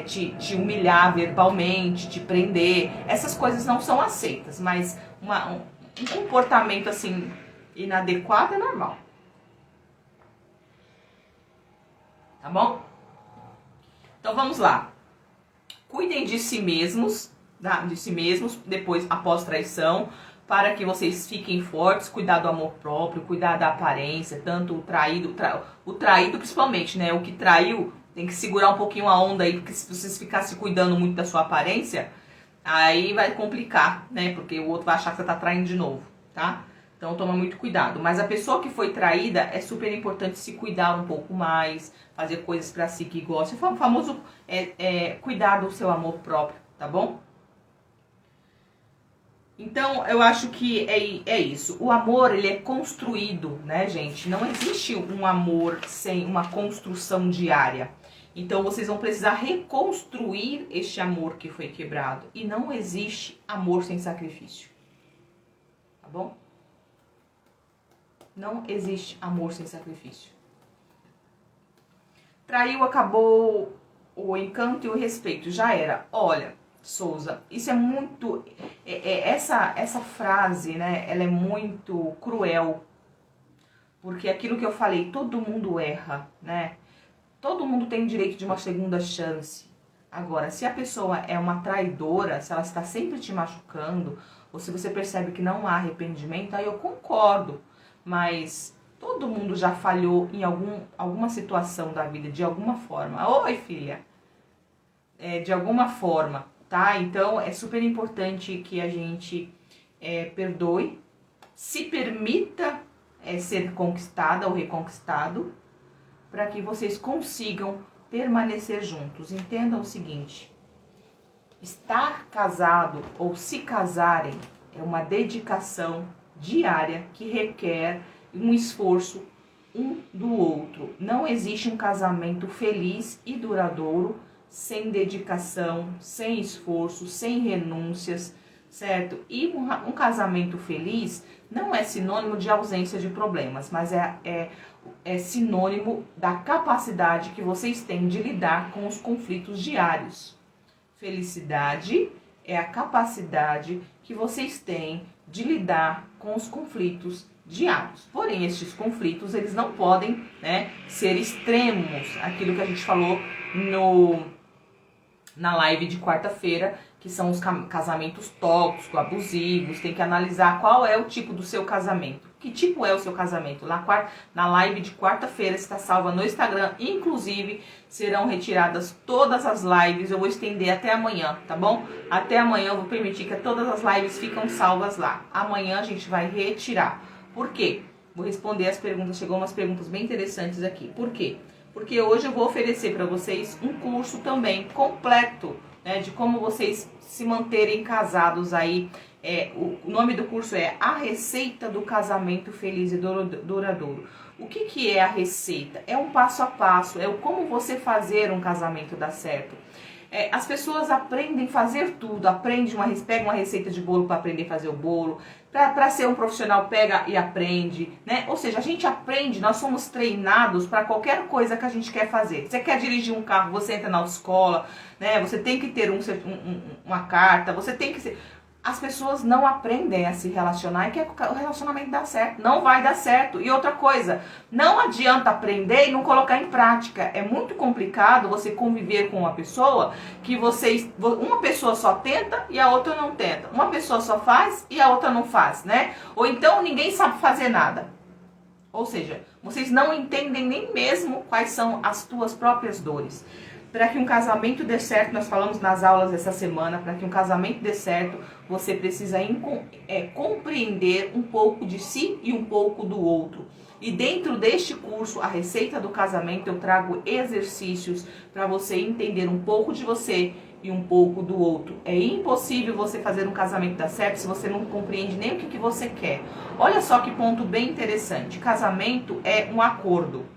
te humilhar verbalmente, te prender. Essas coisas não são aceitas, mas um comportamento assim inadequado é normal. Tá bom? Então vamos lá. Cuidem de si mesmos, tá? De si mesmos, depois após traição, para que vocês fiquem fortes, cuidar do amor próprio, cuidar da aparência, tanto o traído principalmente, né? O que traiu tem que segurar um pouquinho a onda aí, porque se vocês ficarem cuidando muito da sua aparência, aí vai complicar, né? Porque o outro vai achar que você tá traindo de novo, tá? Então toma muito cuidado. Mas a pessoa que foi traída, é super importante se cuidar um pouco mais, fazer coisas pra si que gosta. O famoso cuidar do seu amor próprio, tá bom? Então, eu acho que é isso. O amor, ele é construído, né, gente? Não existe um amor sem uma construção diária. Então, vocês vão precisar reconstruir este amor que foi quebrado. E não existe amor sem sacrifício. Tá bom? Não existe amor sem sacrifício. Traiu, acabou o encanto e o respeito. Já era. Olha... Souza, isso é muito... essa frase, né, ela é muito cruel. Porque aquilo que eu falei, todo mundo erra, né? Todo mundo tem direito de uma segunda chance. Agora, se a pessoa é uma traidora, se ela está sempre te machucando, ou se você percebe que não há arrependimento, aí eu concordo. Mas todo mundo já falhou em alguma situação da vida, de alguma forma. Oi, filha! De alguma forma. Tá? Então, é super importante que a gente perdoe, se permita ser conquistada ou reconquistado, para que vocês consigam permanecer juntos. Entendam o seguinte, estar casado ou se casarem é uma dedicação diária que requer um esforço um do outro. Não existe um casamento feliz e duradouro sem dedicação, sem esforço, sem renúncias, certo? E um casamento feliz não é sinônimo de ausência de problemas, mas é sinônimo da capacidade que vocês têm de lidar com os conflitos diários. Felicidade é a capacidade que vocês têm de lidar com os conflitos diários. Porém, estes conflitos, eles não podem, né, ser extremos. Aquilo que a gente falou na live de quarta-feira, que são os casamentos tóxicos, abusivos. Tem que analisar qual é o tipo do seu casamento. Que tipo é o seu casamento? Na live de quarta-feira está salva no Instagram. Inclusive, serão retiradas todas as lives. Eu vou estender até amanhã, tá bom? Até amanhã eu vou permitir que todas as lives ficam salvas lá. Amanhã a gente vai retirar. Por quê? Vou responder as perguntas. Chegou umas perguntas bem interessantes aqui. Por quê? Porque hoje eu vou oferecer para vocês um curso também completo, né, de como vocês se manterem casados aí. O nome do curso é A Receita do Casamento Feliz e Duradouro. O que é a receita? É um passo a passo, é o como você fazer um casamento dar certo. As pessoas aprendem a fazer tudo, pega uma receita de bolo para aprender a fazer o bolo, para ser um profissional pega e aprende, né? Ou seja, a gente aprende, nós somos treinados para qualquer coisa que a gente quer fazer. Você quer dirigir um carro, você entra na autoescola, né? Você tem que ter uma carta, você tem que ser... As pessoas não aprendem a se relacionar e quer que o relacionamento dá certo. Não vai dar certo. E outra coisa, não adianta aprender e não colocar em prática. É muito complicado você conviver com uma pessoa que uma pessoa só tenta e a outra não tenta. Uma pessoa só faz e a outra não faz, né? Ou então ninguém sabe fazer nada. Ou seja, vocês não entendem nem mesmo quais são as tuas próprias dores. Para que um casamento dê certo, nós falamos nas aulas essa semana, para que um casamento dê certo, você precisa compreender um pouco de si e um pouco do outro. E dentro deste curso, A Receita do Casamento, eu trago exercícios para você entender um pouco de você e um pouco do outro. É impossível você fazer um casamento dar certo se você não compreende nem o que você quer. Olha só que ponto bem interessante. Casamento é um acordo.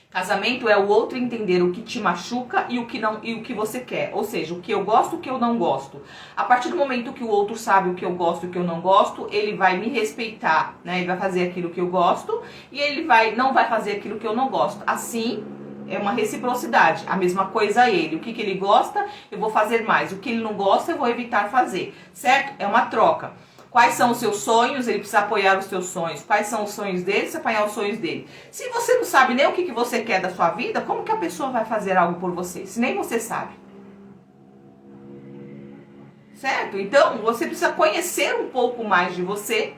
Casamento é o outro entender o que te machuca e o que você quer. Ou seja, o que eu gosto e o que eu não gosto. A partir do momento que o outro sabe o que eu gosto e o que eu não gosto, ele vai me respeitar, né? Ele vai fazer aquilo que eu gosto e ele não vai fazer aquilo que eu não gosto. Assim, é uma reciprocidade. A mesma coisa a ele. O que ele gosta, eu vou fazer mais. O que ele não gosta, eu vou evitar fazer. Certo? É uma troca. Quais são os seus sonhos? Ele precisa apoiar os seus sonhos. Quais são os sonhos dele? Precisa apoiar os sonhos dele. Se você não sabe nem o que você quer da sua vida, como que a pessoa vai fazer algo por você? Se nem você sabe. Certo? Então, você precisa conhecer um pouco mais de você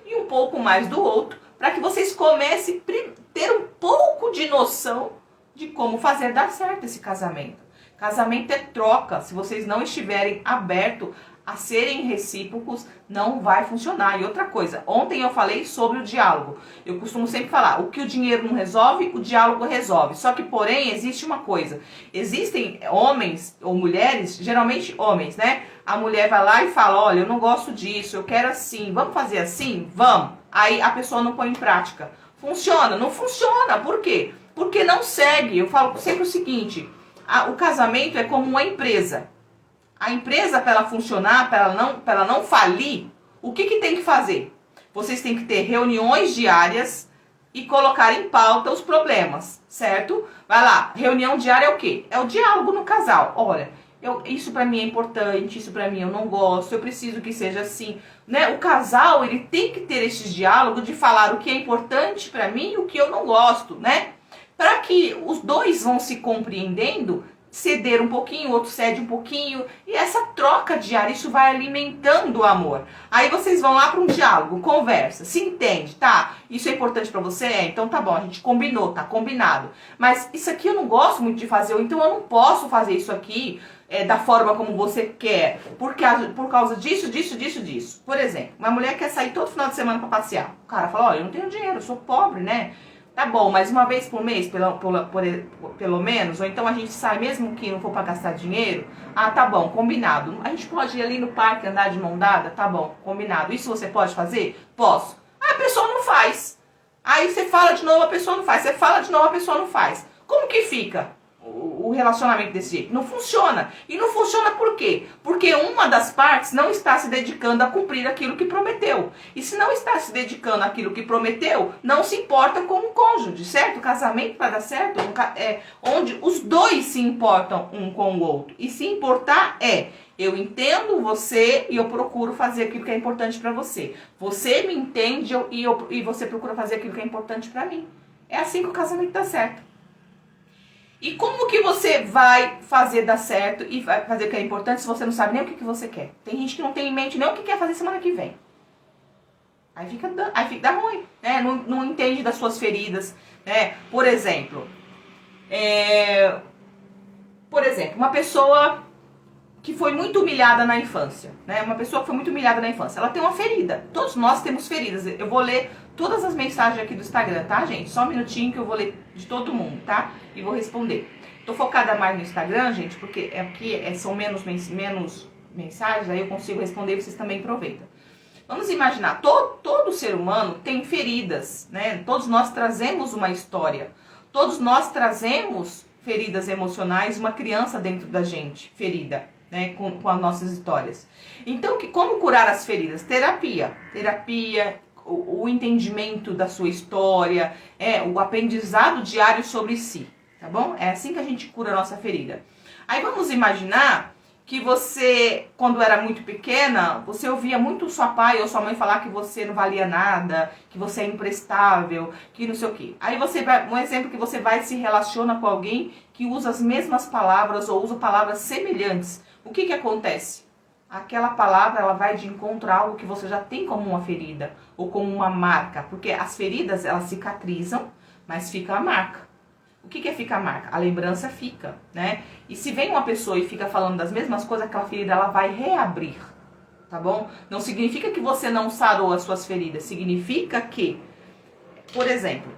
e um pouco mais do outro, para que vocês comecem a ter um pouco de noção de como fazer dar certo esse casamento. Casamento é troca. Se vocês não estiverem abertos a serem recíprocos, não vai funcionar. E outra coisa, ontem eu falei sobre o diálogo. Eu costumo sempre falar, o que o dinheiro não resolve, o diálogo resolve. Só que, porém, existe uma coisa. Existem homens ou mulheres, geralmente homens, né? A mulher vai lá e fala, olha, eu não gosto disso, eu quero assim, vamos fazer assim? Vamos. Aí a pessoa não põe em prática. Funciona? Não funciona. Por quê? Porque não segue. Eu falo sempre o seguinte, o casamento é como uma empresa. A empresa, para ela funcionar, para ela não falir, o que tem que fazer? Vocês têm que ter reuniões diárias e colocar em pauta os problemas, certo? Vai lá, reunião diária é o quê? É o diálogo no casal. Olha, isso para mim é importante, isso para mim eu não gosto, eu preciso que seja assim, né? O casal, ele tem que ter esse diálogo de falar o que é importante para mim e o que eu não gosto, né? Para que os dois vão se compreendendo, ceder um pouquinho, o outro cede um pouquinho, e essa troca diária, isso vai alimentando o amor. Aí vocês vão lá para um diálogo, conversa, se entende, tá? Isso é importante para você? Então tá bom, a gente combinou, tá combinado. Mas isso aqui eu não gosto muito de fazer, ou então eu não posso fazer isso aqui da forma como você quer, por causa disso, disso, disso, disso. Por exemplo, uma mulher quer sair todo final de semana para passear. O cara fala, olha, eu não tenho dinheiro, eu sou pobre, né? Tá bom, mas uma vez por mês, pelo menos, ou então a gente sai mesmo que não for pra gastar dinheiro, tá bom, combinado. A gente pode ir ali no parque, andar de mão dada, tá bom, combinado. Isso você pode fazer? Posso. A pessoa não faz. Aí você fala de novo, a pessoa não faz. Você fala de novo, a pessoa não faz. Como que fica o relacionamento desse jeito. Não funciona. E não funciona por quê? Porque uma das partes não está se dedicando a cumprir aquilo que prometeu. E se não está se dedicando àquilo que prometeu, não se importa com o cônjuge, certo? O casamento para dar certo é onde os dois se importam um com o outro. E se importar eu entendo você e eu procuro fazer aquilo que é importante para você. Você me entende e você procura fazer aquilo que é importante para mim. É assim que o casamento dá certo. E como que você vai fazer dar certo e vai fazer o que é importante se você não sabe nem o que você quer? Tem gente que não tem em mente nem o que quer fazer semana que vem. Aí fica dá ruim, né? Não entende das suas feridas, né? Por exemplo, uma pessoa que foi muito humilhada na infância, né? Uma pessoa que foi muito humilhada na infância, ela tem uma ferida. Todos nós temos feridas. Eu vou ler todas as mensagens aqui do Instagram, tá, gente? Só um minutinho que eu vou ler de todo mundo, tá? E vou responder. Tô focada mais no Instagram, gente, porque aqui são menos mensagens, aí eu consigo responder e vocês também aproveitam. Vamos imaginar, todo ser humano tem feridas, né? Todos nós trazemos uma história. Todos nós trazemos feridas emocionais, uma criança dentro da gente, ferida, né? Com as nossas histórias. Então, como curar as feridas? Terapia, o entendimento da sua história, o aprendizado diário sobre si, tá bom? É assim que a gente cura a nossa ferida. Aí vamos imaginar que você, quando era muito pequena, você ouvia muito sua pai ou sua mãe falar que você não valia nada, que você é imprestável, que não sei o quê. Aí um exemplo que você vai se relaciona com alguém que usa as mesmas palavras ou usa palavras semelhantes. O que acontece? Aquela palavra, ela vai de encontro a algo que você já tem como uma ferida ou como uma marca, porque as feridas, elas cicatrizam, mas fica a marca. O que fica a marca? A lembrança fica, né? E se vem uma pessoa e fica falando das mesmas coisas, aquela ferida, ela vai reabrir, tá bom? Não significa que você não sarou as suas feridas, significa que, por exemplo,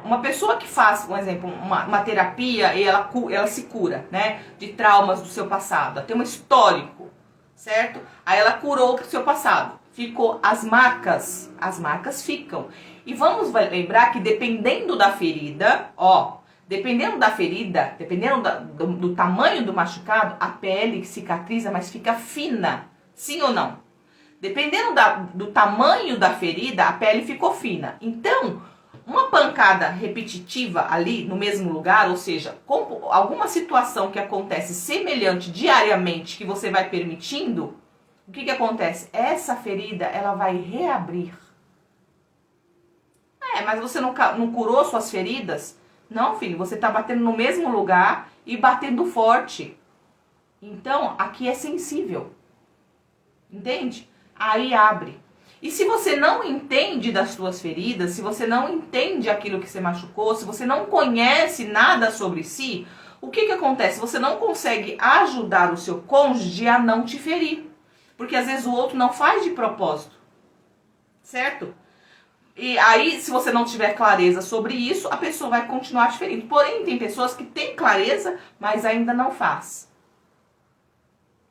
uma pessoa que faz, por exemplo, uma terapia e ela se cura, né? De traumas do seu passado, ela tem um histórico, certo? Aí ela curou o seu passado, ficou as marcas ficam. E vamos lembrar que dependendo da ferida, dependendo do tamanho do machucado, a pele cicatriza, mas fica fina, sim ou não? Dependendo do tamanho da ferida, a pele ficou fina. Então, uma pancada repetitiva ali no mesmo lugar, ou seja, com alguma situação que acontece semelhante diariamente que você vai permitindo, o que acontece? Essa ferida, ela vai reabrir. Mas você não curou suas feridas? Não, filho, você está batendo no mesmo lugar e batendo forte. Então, aqui é sensível. Entende? Aí abre. E se você não entende das suas feridas, se você não entende aquilo que você machucou, se você não conhece nada sobre si, o que acontece? Você não consegue ajudar o seu cônjuge a não te ferir. Porque às vezes o outro não faz de propósito. Certo? E aí, se você não tiver clareza sobre isso, a pessoa vai continuar te ferindo. Porém, tem pessoas que têm clareza, mas ainda não faz.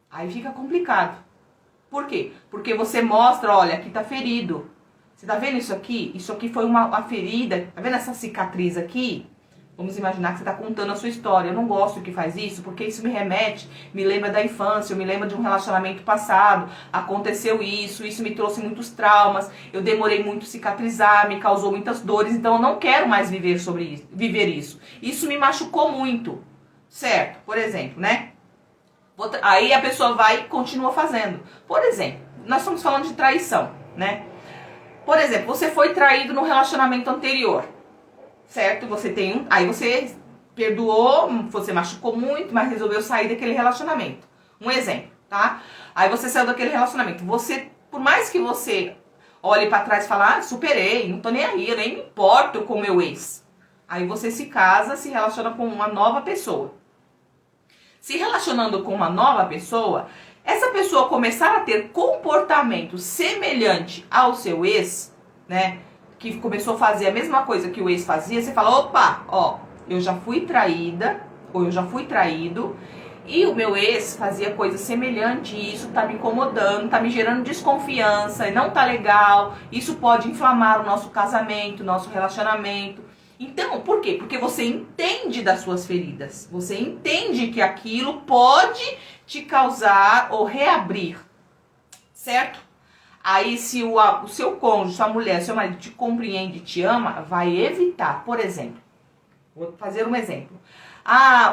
Aí fica complicado. Por quê? Porque você mostra, olha, aqui tá ferido. Você tá vendo isso aqui? Isso aqui foi uma ferida. Tá vendo essa cicatriz aqui? Vamos imaginar que você tá contando a sua história. Eu não gosto que faz isso, porque isso me lembra da infância, eu me lembro de um relacionamento passado, aconteceu isso me trouxe muitos traumas, eu demorei muito a cicatrizar, me causou muitas dores, então eu não quero mais viver isso. Isso me machucou muito, certo? Por exemplo, né? Aí a pessoa vai e continua fazendo. Por exemplo, nós estamos falando de traição, né? Por exemplo, você foi traído no relacionamento anterior. Certo? Aí você perdoou, você machucou muito, mas resolveu sair daquele relacionamento. Um exemplo, tá? Aí você saiu daquele relacionamento. Por mais que você olhe pra trás e fale, superei, não tô nem aí, eu nem me importo com o meu ex. Aí você se casa, se relaciona com uma nova pessoa. Se relacionando com uma nova pessoa, essa pessoa começar a ter comportamento semelhante ao seu ex, né? Que começou a fazer a mesma coisa que o ex fazia, você fala, opa, eu já fui traída, ou eu já fui traído, e o meu ex fazia coisa semelhante, e isso tá me incomodando, tá me gerando desconfiança, e não tá legal, isso pode inflamar o nosso casamento, o nosso relacionamento. Então, por quê? Porque você entende das suas feridas. Você entende que aquilo pode te causar ou reabrir, certo? Aí, se o seu cônjuge, sua mulher, seu marido te compreende, te ama, vai evitar. Por exemplo, vou fazer um exemplo.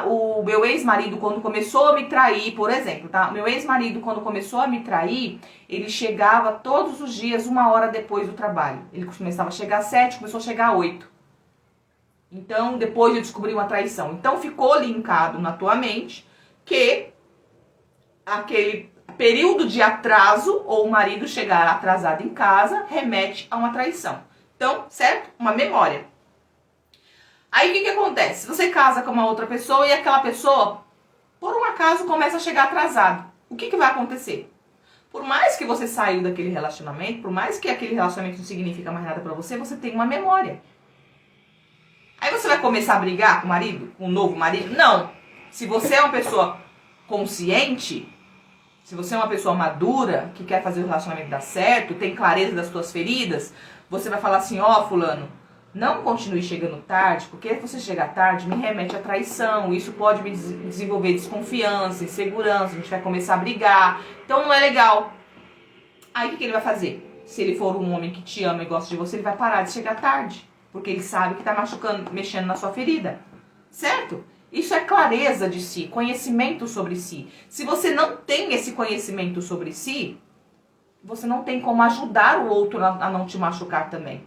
O meu ex-marido, quando começou a me trair, por exemplo, tá? Meu ex-marido, quando começou a me trair, ele chegava todos os dias 1 hora depois do trabalho. Ele começava a chegar às 7, começou a chegar às 8. Então, depois eu descobri uma traição. Então, ficou linkado na tua mente que aquele período de atraso, ou o marido chegar atrasado em casa, remete a uma traição. Então, certo? Uma memória. Aí, o que acontece? Você casa com uma outra pessoa e aquela pessoa, por um acaso, começa a chegar atrasado. O que vai acontecer? Por mais que você saiu daquele relacionamento, por mais que aquele relacionamento não significa mais nada pra você, você tem uma memória. Aí você vai começar a brigar com o marido, com o novo marido? Não. Se você é uma pessoa consciente, se você é uma pessoa madura, que quer fazer o relacionamento dar certo, tem clareza das suas feridas, você vai falar assim, ó, fulano, não continue chegando tarde, porque se você chegar tarde me remete à traição, isso pode me desenvolver desconfiança, insegurança, a gente vai começar a brigar, então não é legal. Aí o que ele vai fazer? Se ele for um homem que te ama e gosta de você, ele vai parar de chegar tarde. Porque ele sabe que está machucando, mexendo na sua ferida. Certo? Isso é clareza de si, conhecimento sobre si. Se você não tem esse conhecimento sobre si, você não tem como ajudar o outro a não te machucar também.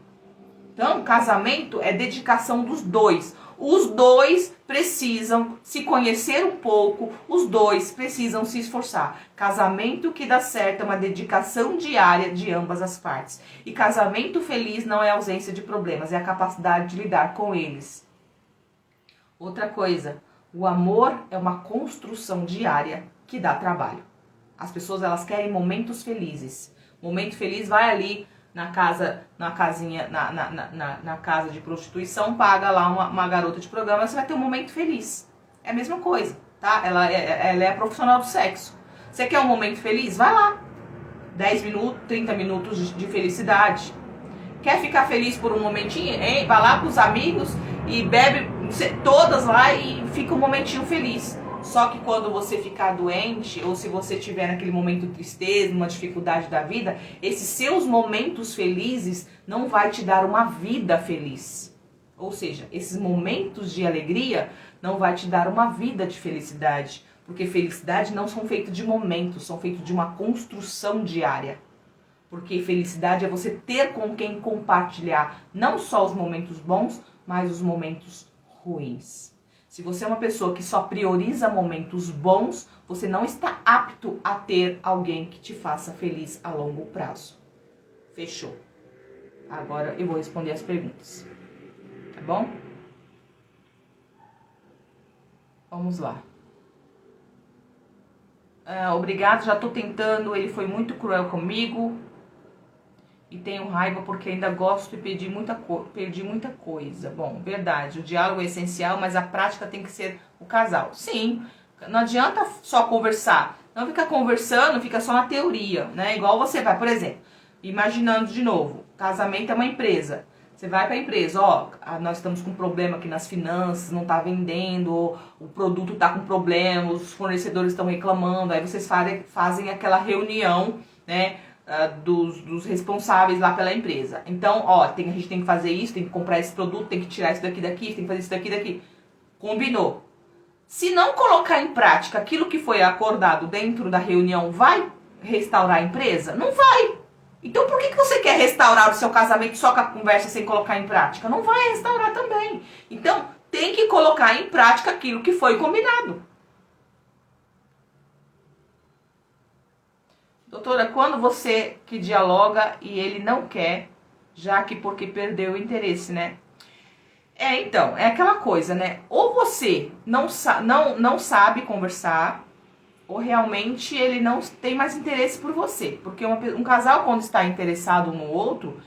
Então, casamento é dedicação dos dois. Os dois precisam se conhecer um pouco, os dois precisam se esforçar. Casamento que dá certo é uma dedicação diária de ambas as partes. E casamento feliz não é ausência de problemas, é a capacidade de lidar com eles. Outra coisa, o amor é uma construção diária que dá trabalho. As pessoas elas querem momentos felizes. Momento feliz vai ali na casa de prostituição, paga lá uma garota de programa, você vai ter um momento feliz. É a mesma coisa, tá? Ela é a profissional do sexo. Você quer um momento feliz? Vai lá. 10 minutos, 30 minutos de felicidade. Quer ficar feliz por um momentinho? Hein? Vai lá com os amigos e bebe todas lá e fica um momentinho feliz. Só que quando você ficar doente, ou se você tiver naquele momento de tristeza, uma dificuldade da vida, esses seus momentos felizes não vai te dar uma vida feliz. Ou seja, esses momentos de alegria não vai te dar uma vida de felicidade. Porque felicidade não são feitos de momentos, são feitos de uma construção diária. Porque felicidade é você ter com quem compartilhar não só os momentos bons, mas os momentos ruins. Se você é uma pessoa que só prioriza momentos bons, você não está apto a ter alguém que te faça feliz a longo prazo. Fechou. Agora eu vou responder as perguntas. Tá bom? Vamos lá. Obrigado, já tô tentando. Ele foi muito cruel comigo. E tenho raiva porque ainda gosto e perdi muita coisa. Bom, verdade, o diálogo é essencial, mas a prática tem que ser o casal. Sim, não adianta só conversar. Não fica conversando, fica só na teoria, né? Igual você vai, por exemplo, imaginando de novo, casamento é uma empresa. Você vai para a empresa, ó, nós estamos com problema aqui nas finanças, não tá vendendo, o produto tá com problema, os fornecedores estão reclamando, aí vocês fazem aquela reunião, né? Dos responsáveis lá pela empresa. Então, ó, a gente tem que fazer isso, tem que comprar esse produto, tem que tirar isso daqui, tem que fazer isso daqui. Combinou. Se não colocar em prática aquilo que foi acordado dentro da reunião, vai restaurar a empresa? Não vai. Então por que você quer restaurar o seu casamento só com a conversa sem colocar em prática? Não vai restaurar também. Então tem que colocar em prática aquilo que foi combinado. Doutora, quando você que dialoga e ele não quer, já que porque perdeu o interesse, né? Então, é aquela coisa, né? Ou você não sabe conversar, ou realmente ele não tem mais interesse por você. Porque um casal, quando está interessado um no outro,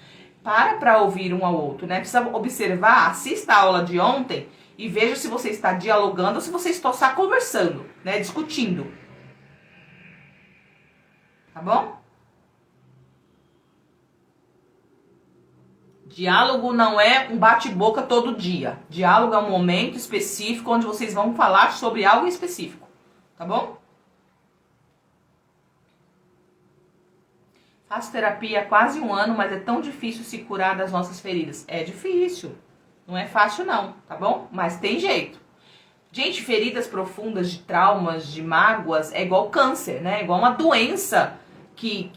para ouvir um ao outro, né? Precisa observar, assista a aula de ontem e veja se você está dialogando ou se você está só conversando, né? Discutindo. Tá bom? Diálogo não é um bate-boca todo dia. Diálogo é um momento específico onde vocês vão falar sobre algo específico. Tá bom? Faço terapia há quase 1 ano, mas é tão difícil se curar das nossas feridas. É difícil. Não é fácil não, tá bom? Mas tem jeito. Gente, feridas profundas de traumas, de mágoas, é igual câncer, né? É igual uma doença que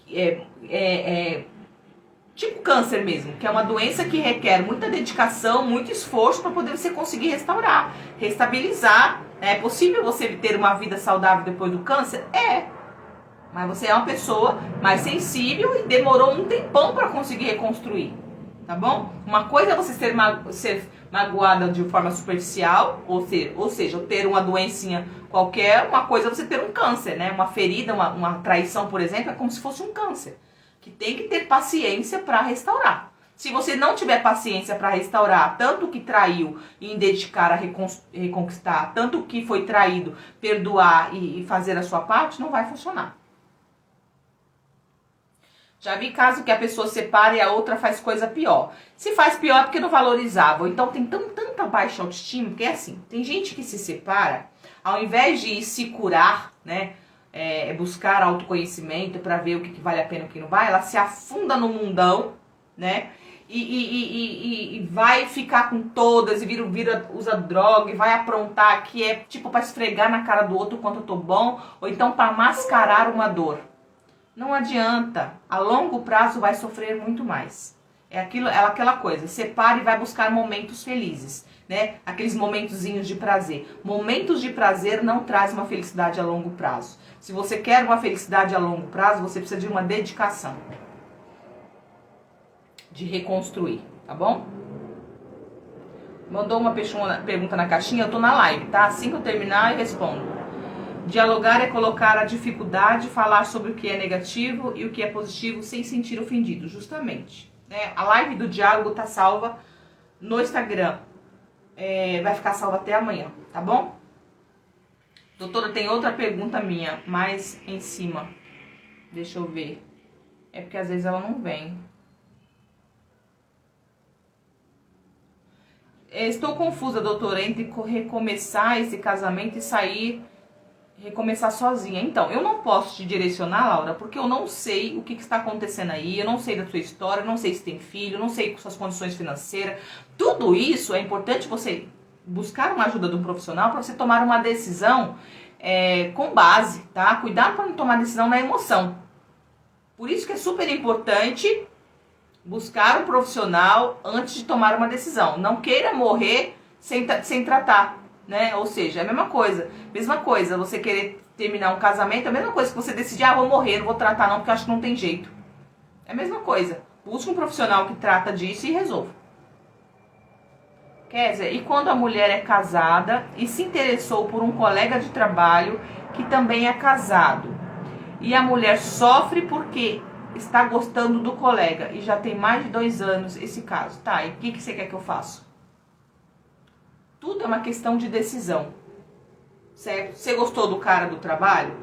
tipo câncer mesmo, que é uma doença que requer muita dedicação, muito esforço para poder você conseguir restaurar, restabilizar. É possível você ter uma vida saudável depois do câncer? É. Mas você é uma pessoa mais sensível e demorou um tempão para conseguir reconstruir. Tá bom? Uma coisa é você ser magoada de forma superficial, ou seja, ter uma doencinha qualquer, uma coisa é você ter um câncer, né? Uma ferida, uma traição, por exemplo, é como se fosse um câncer. Que tem que ter paciência para restaurar. Se você não tiver paciência para restaurar tanto o que traiu e em dedicar a reconquistar, tanto o que foi traído, perdoar e fazer a sua parte, não vai funcionar. Já vi caso que a pessoa separa e a outra faz coisa pior. Se faz pior é porque não valorizava. Ou então tem tanta baixa autoestima, porque é assim, tem gente que se separa, ao invés de se curar, né? Buscar autoconhecimento para ver o que vale a pena e o que não vai, ela se afunda no mundão, né? E vai ficar com todas, e usa droga, e vai aprontar, que é tipo para esfregar na cara do outro quanto eu tô bom, ou então para mascarar uma dor. Não adianta, a longo prazo vai sofrer muito mais. É aquela coisa, separe e vai buscar momentos felizes, né? Aqueles momentozinhos de prazer. Momentos de prazer não traz uma felicidade a longo prazo. Se você quer uma felicidade a longo prazo, você precisa de uma dedicação. De reconstruir, tá bom? Mandou uma pergunta na caixinha, eu tô na live, tá? Assim que eu terminar, eu respondo. Dialogar é colocar a dificuldade, falar sobre o que é negativo e o que é positivo sem sentir ofendido, justamente. Né? A live do diálogo tá salva no Instagram. Vai ficar salva até amanhã, tá bom? Doutora, tem outra pergunta minha, mais em cima. Deixa eu ver. É porque às vezes ela não vem. Estou confusa, doutora, entre recomeçar esse casamento e recomeçar sozinha. Então, eu não posso te direcionar, Laura, porque eu não sei o que está acontecendo aí, eu não sei da sua história, eu não sei se tem filho, eu não sei suas condições financeiras. Tudo isso é importante você buscar uma ajuda de um profissional para você tomar uma decisão com base, tá? Cuidado para não tomar decisão na emoção. Por isso que é super importante buscar um profissional antes de tomar uma decisão. Não queira morrer sem tratar, né? Ou seja, é a mesma coisa, você querer terminar um casamento, é a mesma coisa que você decidir, vou morrer, não vou tratar não, porque eu acho que não tem jeito. É a mesma coisa. Busque um profissional que trata disso e resolva. Quer dizer, e quando a mulher é casada e se interessou por um colega de trabalho que também é casado, e a mulher sofre porque está gostando do colega, e já tem mais de 2 anos esse caso, tá? E o que você quer que eu faça? Tudo é uma questão de decisão, certo? Você gostou do cara do trabalho?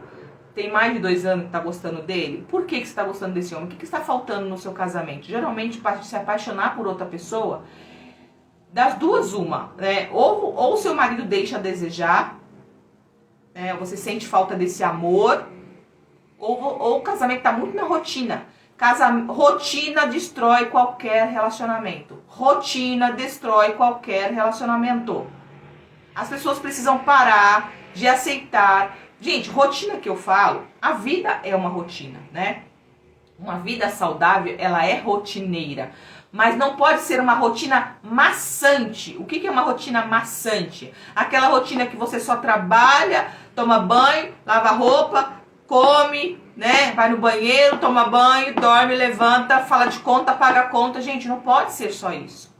Tem mais de 2 anos que tá gostando dele? Por que você está gostando desse homem? O que está faltando no seu casamento? Geralmente, para se apaixonar por outra pessoa, das duas uma, né? Ou o seu marido deixa a desejar, né? Você sente falta desse amor, ou o casamento está muito na rotina. Rotina destrói qualquer relacionamento. Rotina destrói qualquer relacionamento. As pessoas precisam parar de aceitar. Gente, rotina que eu falo, a vida é uma rotina, né? Uma vida saudável, ela é rotineira. Mas não pode ser uma rotina maçante. O que é uma rotina maçante? Aquela rotina que você só trabalha, toma banho, lava roupa, come, né? Vai no banheiro, toma banho, dorme, levanta, fala de conta, paga a conta. Gente, não pode ser só isso.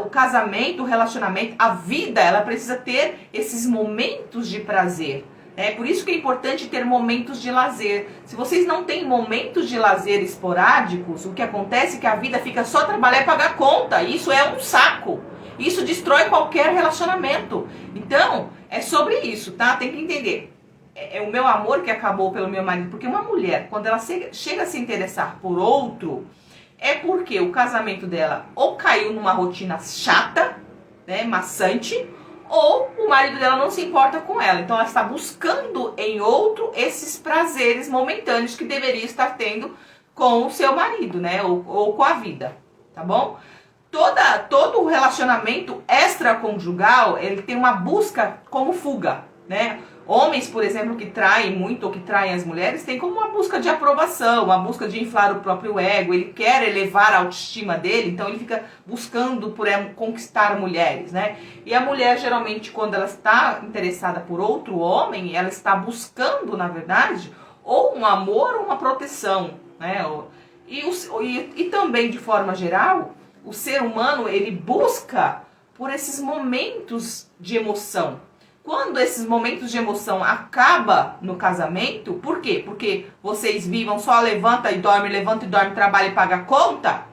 O casamento, o relacionamento, a vida, ela precisa ter esses momentos de prazer. É por isso que é importante ter momentos de lazer. Se vocês não têm momentos de lazer esporádicos, o que acontece é que a vida fica só trabalhar e pagar conta. Isso é um saco. Isso destrói qualquer relacionamento. Então, é sobre isso, tá? Tem que entender. É o meu amor que acabou pelo meu marido. Porque uma mulher, quando ela chega a se interessar por outro, é porque o casamento dela ou caiu numa rotina chata, né, maçante, ou o marido dela não se importa com ela. Então ela está buscando em outro esses prazeres momentâneos que deveria estar tendo com o seu marido, né, ou com a vida, tá bom? Todo o relacionamento extraconjugal, ele tem uma busca como fuga, né? Homens, por exemplo, que traem muito ou que traem as mulheres, tem como uma busca de aprovação, uma busca de inflar o próprio ego, ele quer elevar a autoestima dele, então ele fica buscando por conquistar mulheres, né? E a mulher, geralmente, quando ela está interessada por outro homem, ela está buscando, na verdade, ou um amor ou uma proteção, né? E também, de forma geral, o ser humano, ele busca por esses momentos de emoção. Quando esses momentos de emoção acabam no casamento, por quê? Porque vocês vivam só levanta e dorme, trabalha e paga a conta.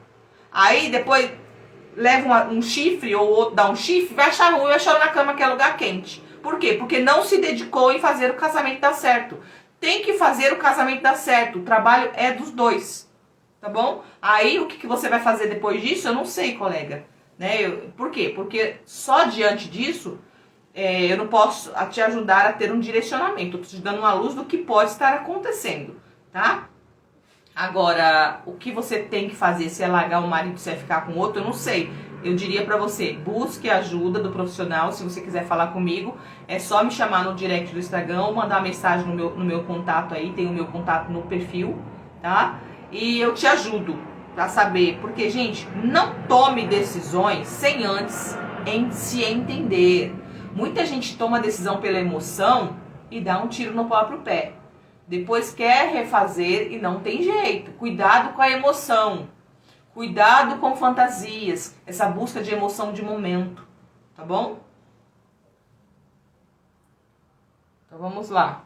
Aí depois leva um chifre ou outro dá um chifre, vai achar ruim, vai chorar na cama que é lugar quente. Por quê? Porque não se dedicou em fazer o casamento dar certo. Tem que fazer o casamento dar certo. O trabalho é dos dois. Tá bom? Aí o que você vai fazer depois disso, eu não sei, colega. Né? Por quê? Porque só diante disso eu não posso te ajudar a ter um direcionamento. Eu tô te dando uma luz do que pode estar acontecendo, tá? Agora, o que você tem que fazer, se é largar o marido, se é ficar com outro, eu não sei. Eu diria pra você, busque ajuda do profissional. Se você quiser falar comigo, é só me chamar no direct do Instagram ou mandar uma mensagem no meu contato aí. Tem o meu contato no perfil, tá? E eu te ajudo pra saber. Porque, gente, não tome decisões sem antes se entender. Muita gente toma decisão pela emoção e dá um tiro no próprio pé. Depois quer refazer e não tem jeito. Cuidado com a emoção. Cuidado com fantasias. Essa busca de emoção de momento. Tá bom? Então vamos lá.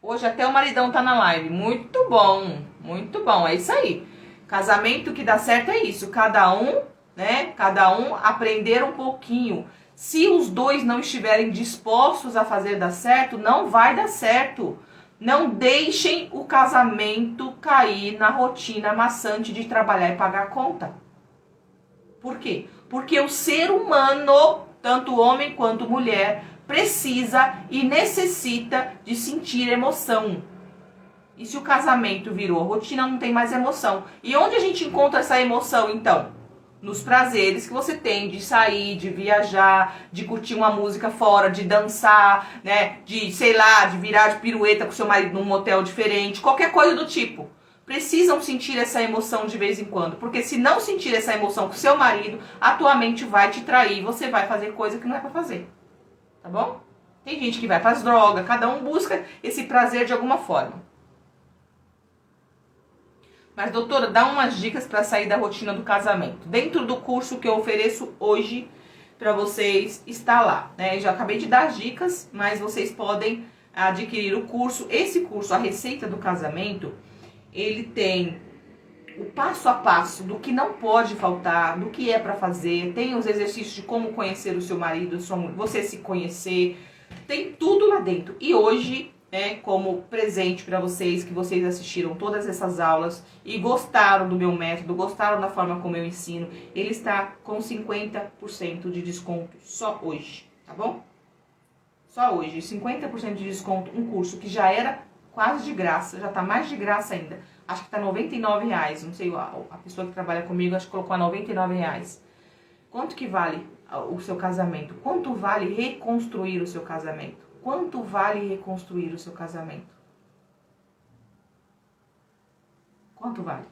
Hoje até o maridão tá na live. Muito bom. Muito bom. É isso aí. Casamento que dá certo é isso. Cada um, né? Cada um aprender um pouquinho. Se os dois não estiverem dispostos a fazer dar certo, não vai dar certo. Não deixem o casamento cair na rotina maçante de trabalhar e pagar a conta. Por quê? Porque o ser humano, tanto homem quanto mulher, precisa e necessita de sentir emoção. E se o casamento virou rotina, não tem mais emoção. E onde a gente encontra essa emoção, então? Nos prazeres que você tem de sair, de viajar, de curtir uma música fora, de dançar, né? De, sei lá, de virar de pirueta com seu marido num motel diferente, qualquer coisa do tipo. Precisam sentir essa emoção de vez em quando, porque se não sentir essa emoção com seu marido, a tua mente vai te trair e você vai fazer coisa que não é pra fazer. Tá bom? Tem gente que vai pras drogas, cada um busca esse prazer de alguma forma. Mas, doutora, dá umas dicas para sair da rotina do casamento. Dentro do curso que eu ofereço hoje para vocês, está lá, né? Eu já acabei de dar as dicas, mas vocês podem adquirir o curso. Esse curso, a Receita do Casamento, ele tem o passo a passo do que não pode faltar, do que é para fazer. Tem os exercícios de como conhecer o seu marido, você se conhecer. Tem tudo lá dentro. E hoje, né, como presente para vocês, que vocês assistiram todas essas aulas e gostaram do meu método, gostaram da forma como eu ensino, ele está com 50% de desconto só hoje, tá bom? Só hoje, 50% de desconto, um curso que já era quase de graça, já tá mais de graça ainda. Acho que tá R$99, não sei, a pessoa que trabalha comigo acho que colocou a R$99. Quanto que vale o seu casamento? Quanto vale reconstruir o seu casamento? Quanto vale reconstruir o seu casamento? Quanto vale?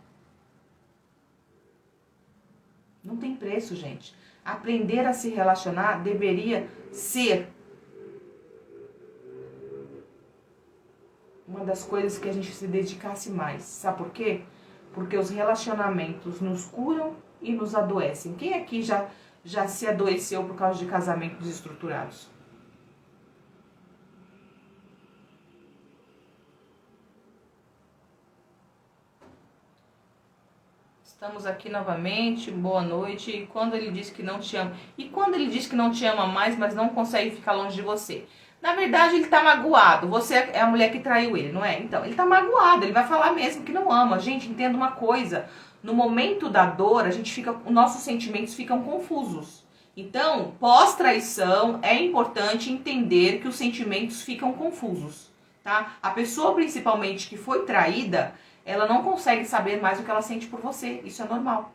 Não tem preço, gente. Aprender a se relacionar deveria ser uma das coisas que a gente se dedicasse mais. Sabe por quê? Porque os relacionamentos nos curam e nos adoecem. Quem aqui já se adoeceu por causa de casamentos desestruturados? Estamos aqui novamente, boa noite. E quando ele diz que não te ama? E quando ele diz que não te ama mais, mas não consegue ficar longe de você? Na verdade, ele tá magoado. Você é a mulher que traiu ele, não é? Então, ele tá magoado, ele vai falar mesmo que não ama. Gente, entenda uma coisa. No momento da dor, os nossos sentimentos ficam confusos. Então, pós-traição, é importante entender que os sentimentos ficam confusos, tá? A pessoa, principalmente, que foi traída, ela não consegue saber mais o que ela sente por você. Isso é normal,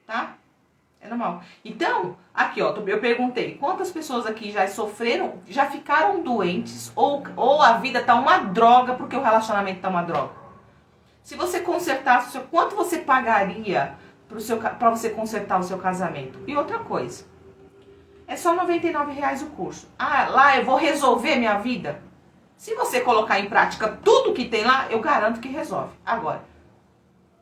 tá? É normal. Então, aqui ó, eu perguntei, quantas pessoas aqui já sofreram, já ficaram doentes, ou a vida tá uma droga porque o relacionamento tá uma droga? Se você consertasse, quanto você pagaria pra você consertar o seu casamento? E outra coisa, é só R$99 o curso. Ah, lá eu vou resolver minha vida? Se você colocar em prática tudo que tem lá, eu garanto que resolve. Agora,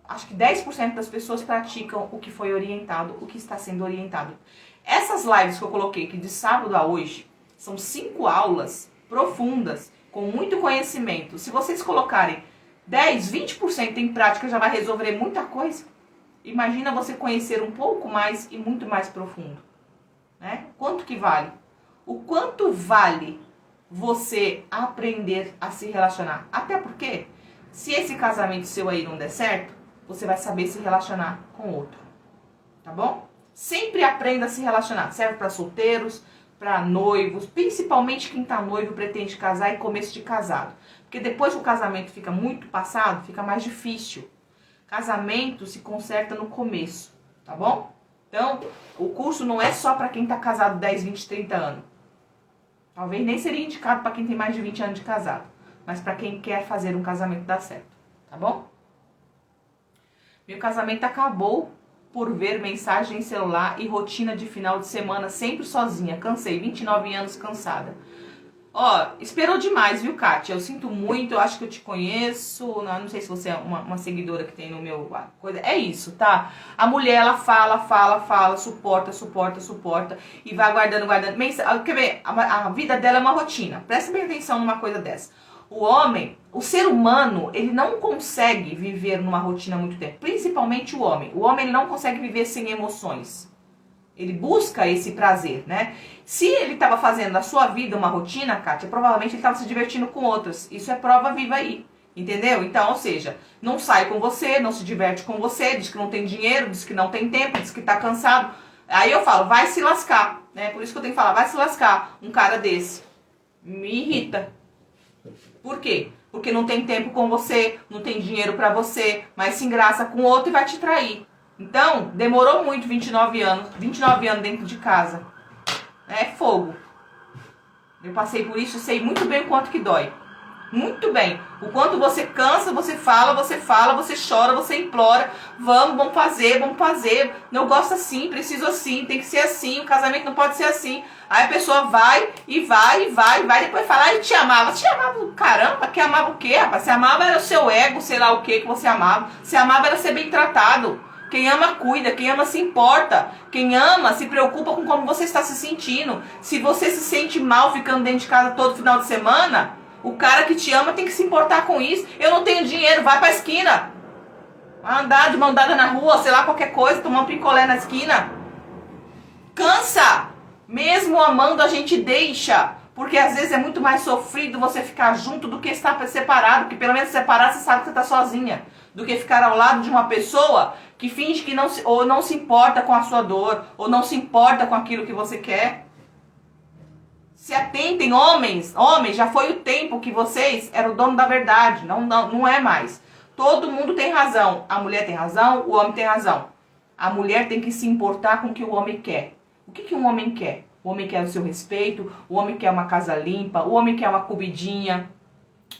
acho que 10% das pessoas praticam o que foi orientado, o que está sendo orientado. Essas lives que eu coloquei aqui de sábado a hoje, são 5 aulas profundas, com muito conhecimento. Se vocês colocarem 10, 20% em prática, já vai resolver muita coisa. Imagina você conhecer um pouco mais e muito mais profundo, né? Quanto que vale? O quanto vale você aprender a se relacionar? Até porque, se esse casamento seu aí não der certo, você vai saber se relacionar com outro, tá bom? Sempre aprenda a se relacionar. Serve para solteiros, para noivos, principalmente quem tá noivo, pretende casar e começo de casado. Porque depois que o casamento fica muito passado, fica mais difícil. Casamento se conserta no começo, tá bom? Então, o curso não é só para quem tá casado 10, 20, 30 anos. Talvez nem seria indicado para quem tem mais de 20 anos de casado, mas para quem quer fazer um casamento dar certo, tá bom? Meu casamento acabou por ver mensagem em celular e rotina de final de semana sempre sozinha. Cansei, 29 anos cansada. Ó, esperou demais, viu, Kátia? Eu sinto muito, eu acho que eu te conheço. Não sei se você é uma seguidora que tem no meu coisa. É isso, tá? A mulher, ela fala, suporta. E vai guardando. Quer ver? A vida dela é uma rotina. Presta bem atenção numa coisa dessa. O homem, o ser humano, ele não consegue viver numa rotina há muito tempo. Principalmente o homem. O homem, ele não consegue viver sem emoções. Ele busca esse prazer, né? Se ele estava fazendo da sua vida uma rotina, Kátia, provavelmente ele estava se divertindo com outras. Isso é prova viva aí, entendeu? Então, ou seja, não sai com você, não se diverte com você, diz que não tem dinheiro, diz que não tem tempo, diz que tá cansado. Aí eu falo, vai se lascar, né? Por isso que eu tenho que falar, vai se lascar, um cara desse. Me irrita. Por quê? Porque não tem tempo com você, não tem dinheiro pra você, mas se engraça com outro e vai te trair. Então, demorou muito 29 anos dentro de casa. É fogo. Eu passei por isso, sei muito bem o quanto que dói. Muito bem. O quanto você cansa, você fala, você chora, você implora. Vamos fazer. Não gosto assim, preciso assim, tem que ser assim, o casamento não pode ser assim. Aí a pessoa vai, depois fala, ai, te amava. Te amava, caramba, que amava o quê, rapaz? Você amava era o seu ego, sei lá o que você amava. Você amava era ser bem tratado. Quem ama cuida, quem ama se importa. Quem ama se preocupa com como você está se sentindo. Se você se sente mal ficando dentro de casa todo final de semana, o cara que te ama tem que se importar com isso. Eu não tenho dinheiro, vai pra esquina. Vai andar de mão dada na rua, sei lá, qualquer coisa, tomar um picolé na esquina. Cansa! Mesmo amando, a gente deixa. Porque às vezes é muito mais sofrido você ficar junto do que estar separado. Porque pelo menos separado você sabe que você está sozinha. Do que ficar ao lado de uma pessoa que finge que não se importa com a sua dor. Ou não se importa com aquilo que você quer. Se atentem, homens, já foi o tempo que vocês eram o dono da verdade, não é mais. Todo mundo tem razão, a mulher tem razão, o homem tem razão. A mulher tem que se importar com o que o homem quer. O que um homem quer? O homem quer o seu respeito, o homem quer uma casa limpa, o homem quer uma comidinha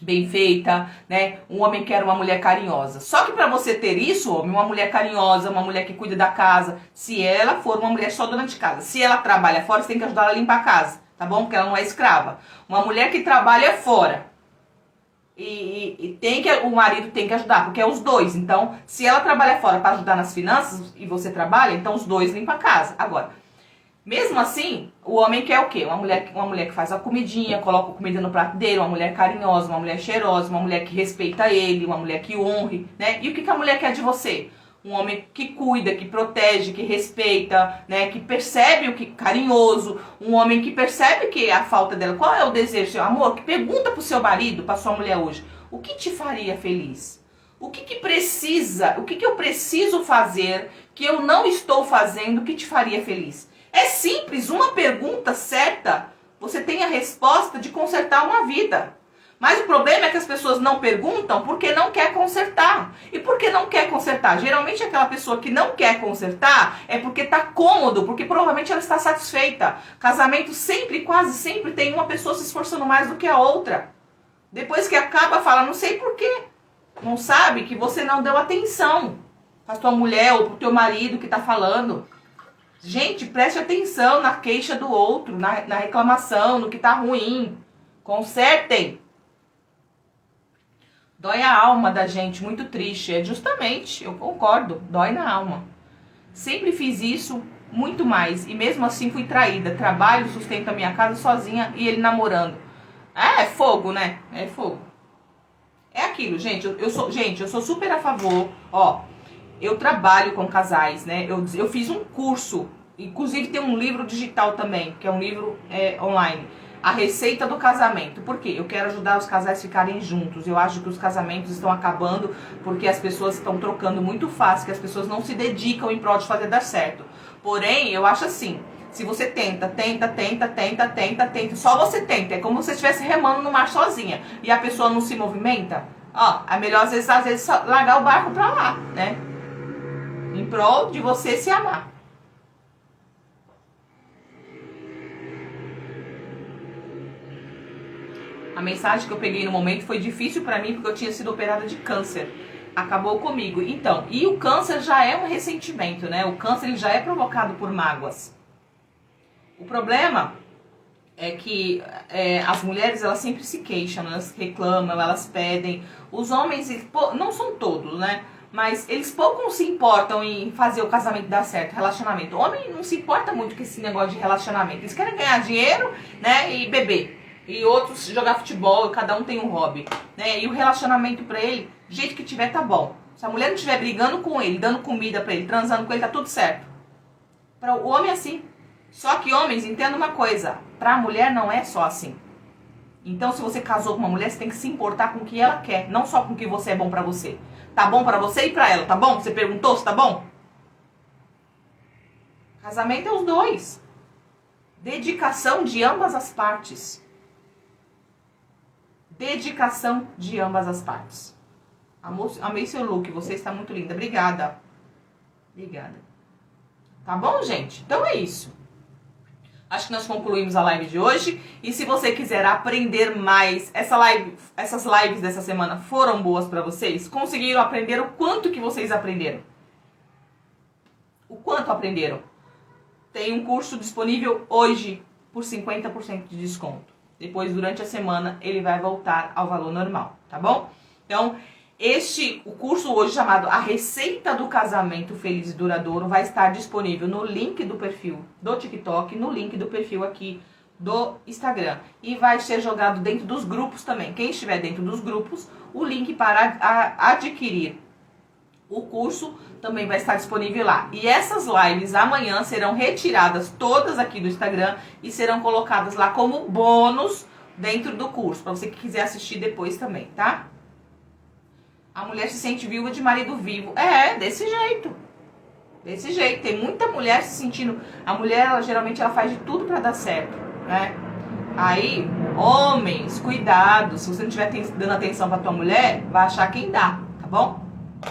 bem feita, né? Um homem quer uma mulher carinhosa. Só que para você ter isso, homem, uma mulher carinhosa, uma mulher que cuida da casa, se ela for uma mulher só dona de casa, se ela trabalha fora, você tem que ajudar ela a limpar a casa. Tá bom? Porque ela não é escrava. Uma mulher que trabalha fora. E o marido tem que ajudar, porque é os dois. Então, se ela trabalha fora para ajudar nas finanças e você trabalha, então os dois limpam a casa. Agora, mesmo assim, o homem quer o quê? Uma mulher que faz a comidinha, coloca a comida no prato dele, uma mulher carinhosa, uma mulher cheirosa, uma mulher que respeita ele, uma mulher que honre, né? E o que a mulher quer de você? Um homem que cuida, que protege, que respeita, né? Que percebe o que carinhoso. Um homem que percebe que a falta dela. Qual é o desejo, seu amor? Que pergunta pro seu marido, pra sua mulher hoje. O que te faria feliz? O que precisa? O que eu preciso fazer que eu não estou fazendo que te faria feliz? É simples, uma pergunta certa. Você tem a resposta de consertar uma vida. Mas o problema é que as pessoas não perguntam porque não quer consertar. E por que não quer consertar? Geralmente aquela pessoa que não quer consertar é porque está cômodo, porque provavelmente ela está satisfeita. Casamento sempre, quase sempre, tem uma pessoa se esforçando mais do que a outra. Depois que acaba, fala, não sei por quê. Não sabe que você não deu atenção para tua mulher ou para o teu marido que está falando. Gente, preste atenção na queixa do outro, na reclamação, no que está ruim. Consertem. Dói a alma da gente, muito triste. É justamente, eu concordo, dói na alma. Sempre fiz isso, muito mais. E mesmo assim fui traída. Trabalho, sustento a minha casa sozinha e ele namorando. É fogo, né? É fogo. É aquilo, gente. Eu sou super a favor. Ó, eu trabalho com casais, né? Eu fiz um curso. Inclusive tem um livro digital também, que é um livro online. A receita do casamento. Por quê? Eu quero ajudar os casais a ficarem juntos. Eu acho que os casamentos estão acabando porque as pessoas estão trocando muito fácil, que as pessoas não se dedicam em prol de fazer dar certo. Porém, eu acho assim, se você tenta, só você tenta. É como se você estivesse remando no mar sozinha e a pessoa não se movimenta. Ó, é melhor às vezes largar o barco pra lá, né? Em prol de você se amar. A mensagem que eu peguei no momento foi difícil pra mim porque eu tinha sido operada de câncer. Acabou comigo. Então, e o câncer já é um ressentimento, né? O câncer ele já é provocado por mágoas. O problema é que as mulheres elas sempre se queixam, elas reclamam, elas pedem. Os homens, não são todos, né? Mas eles pouco se importam em fazer o casamento dar certo, relacionamento. O homem não se importa muito com esse negócio de relacionamento. Eles querem ganhar dinheiro, né? E beber. E outros jogar futebol, cada um tem um hobby, né? E o relacionamento pra ele, do jeito que tiver, tá bom. Se a mulher não estiver brigando com ele, dando comida pra ele, transando com ele, tá tudo certo. Para o homem é assim. Só que homens, entendam uma coisa, pra mulher não é só assim. Então se você casou com uma mulher, você tem que se importar com o que ela quer, não só com o que você é bom pra você. Tá bom pra você e pra ela, tá bom? Você perguntou se tá bom? Casamento é os dois. Dedicação de ambas as partes. Dedicação de ambas as partes. Amei seu look, você está muito linda. Obrigada. Obrigada. Tá bom, gente? Então é isso. Acho que nós concluímos a live de hoje. E se você quiser aprender mais, essas lives dessa semana foram boas para vocês? Conseguiram aprender o quanto que vocês aprenderam? O quanto aprenderam? Tem um curso disponível hoje por 50% de desconto. Depois, durante a semana, ele vai voltar ao valor normal, tá bom? Então, o curso hoje chamado A Receita do Casamento Feliz e Duradouro vai estar disponível no link do perfil do TikTok, no link do perfil aqui do Instagram. E vai ser jogado dentro dos grupos também. Quem estiver dentro dos grupos, o link para adquirir o curso também vai estar disponível lá. E essas lives amanhã serão retiradas todas aqui do Instagram e serão colocadas lá como bônus dentro do curso, para você que quiser assistir depois também, tá? A mulher se sente viúva de marido vivo. Desse jeito. Desse jeito. Tem muita mulher se sentindo... A mulher, geralmente, ela faz de tudo para dar certo, né? Aí, homens, cuidado. Se você não estiver dando atenção pra tua mulher, vai achar quem dá, tá bom?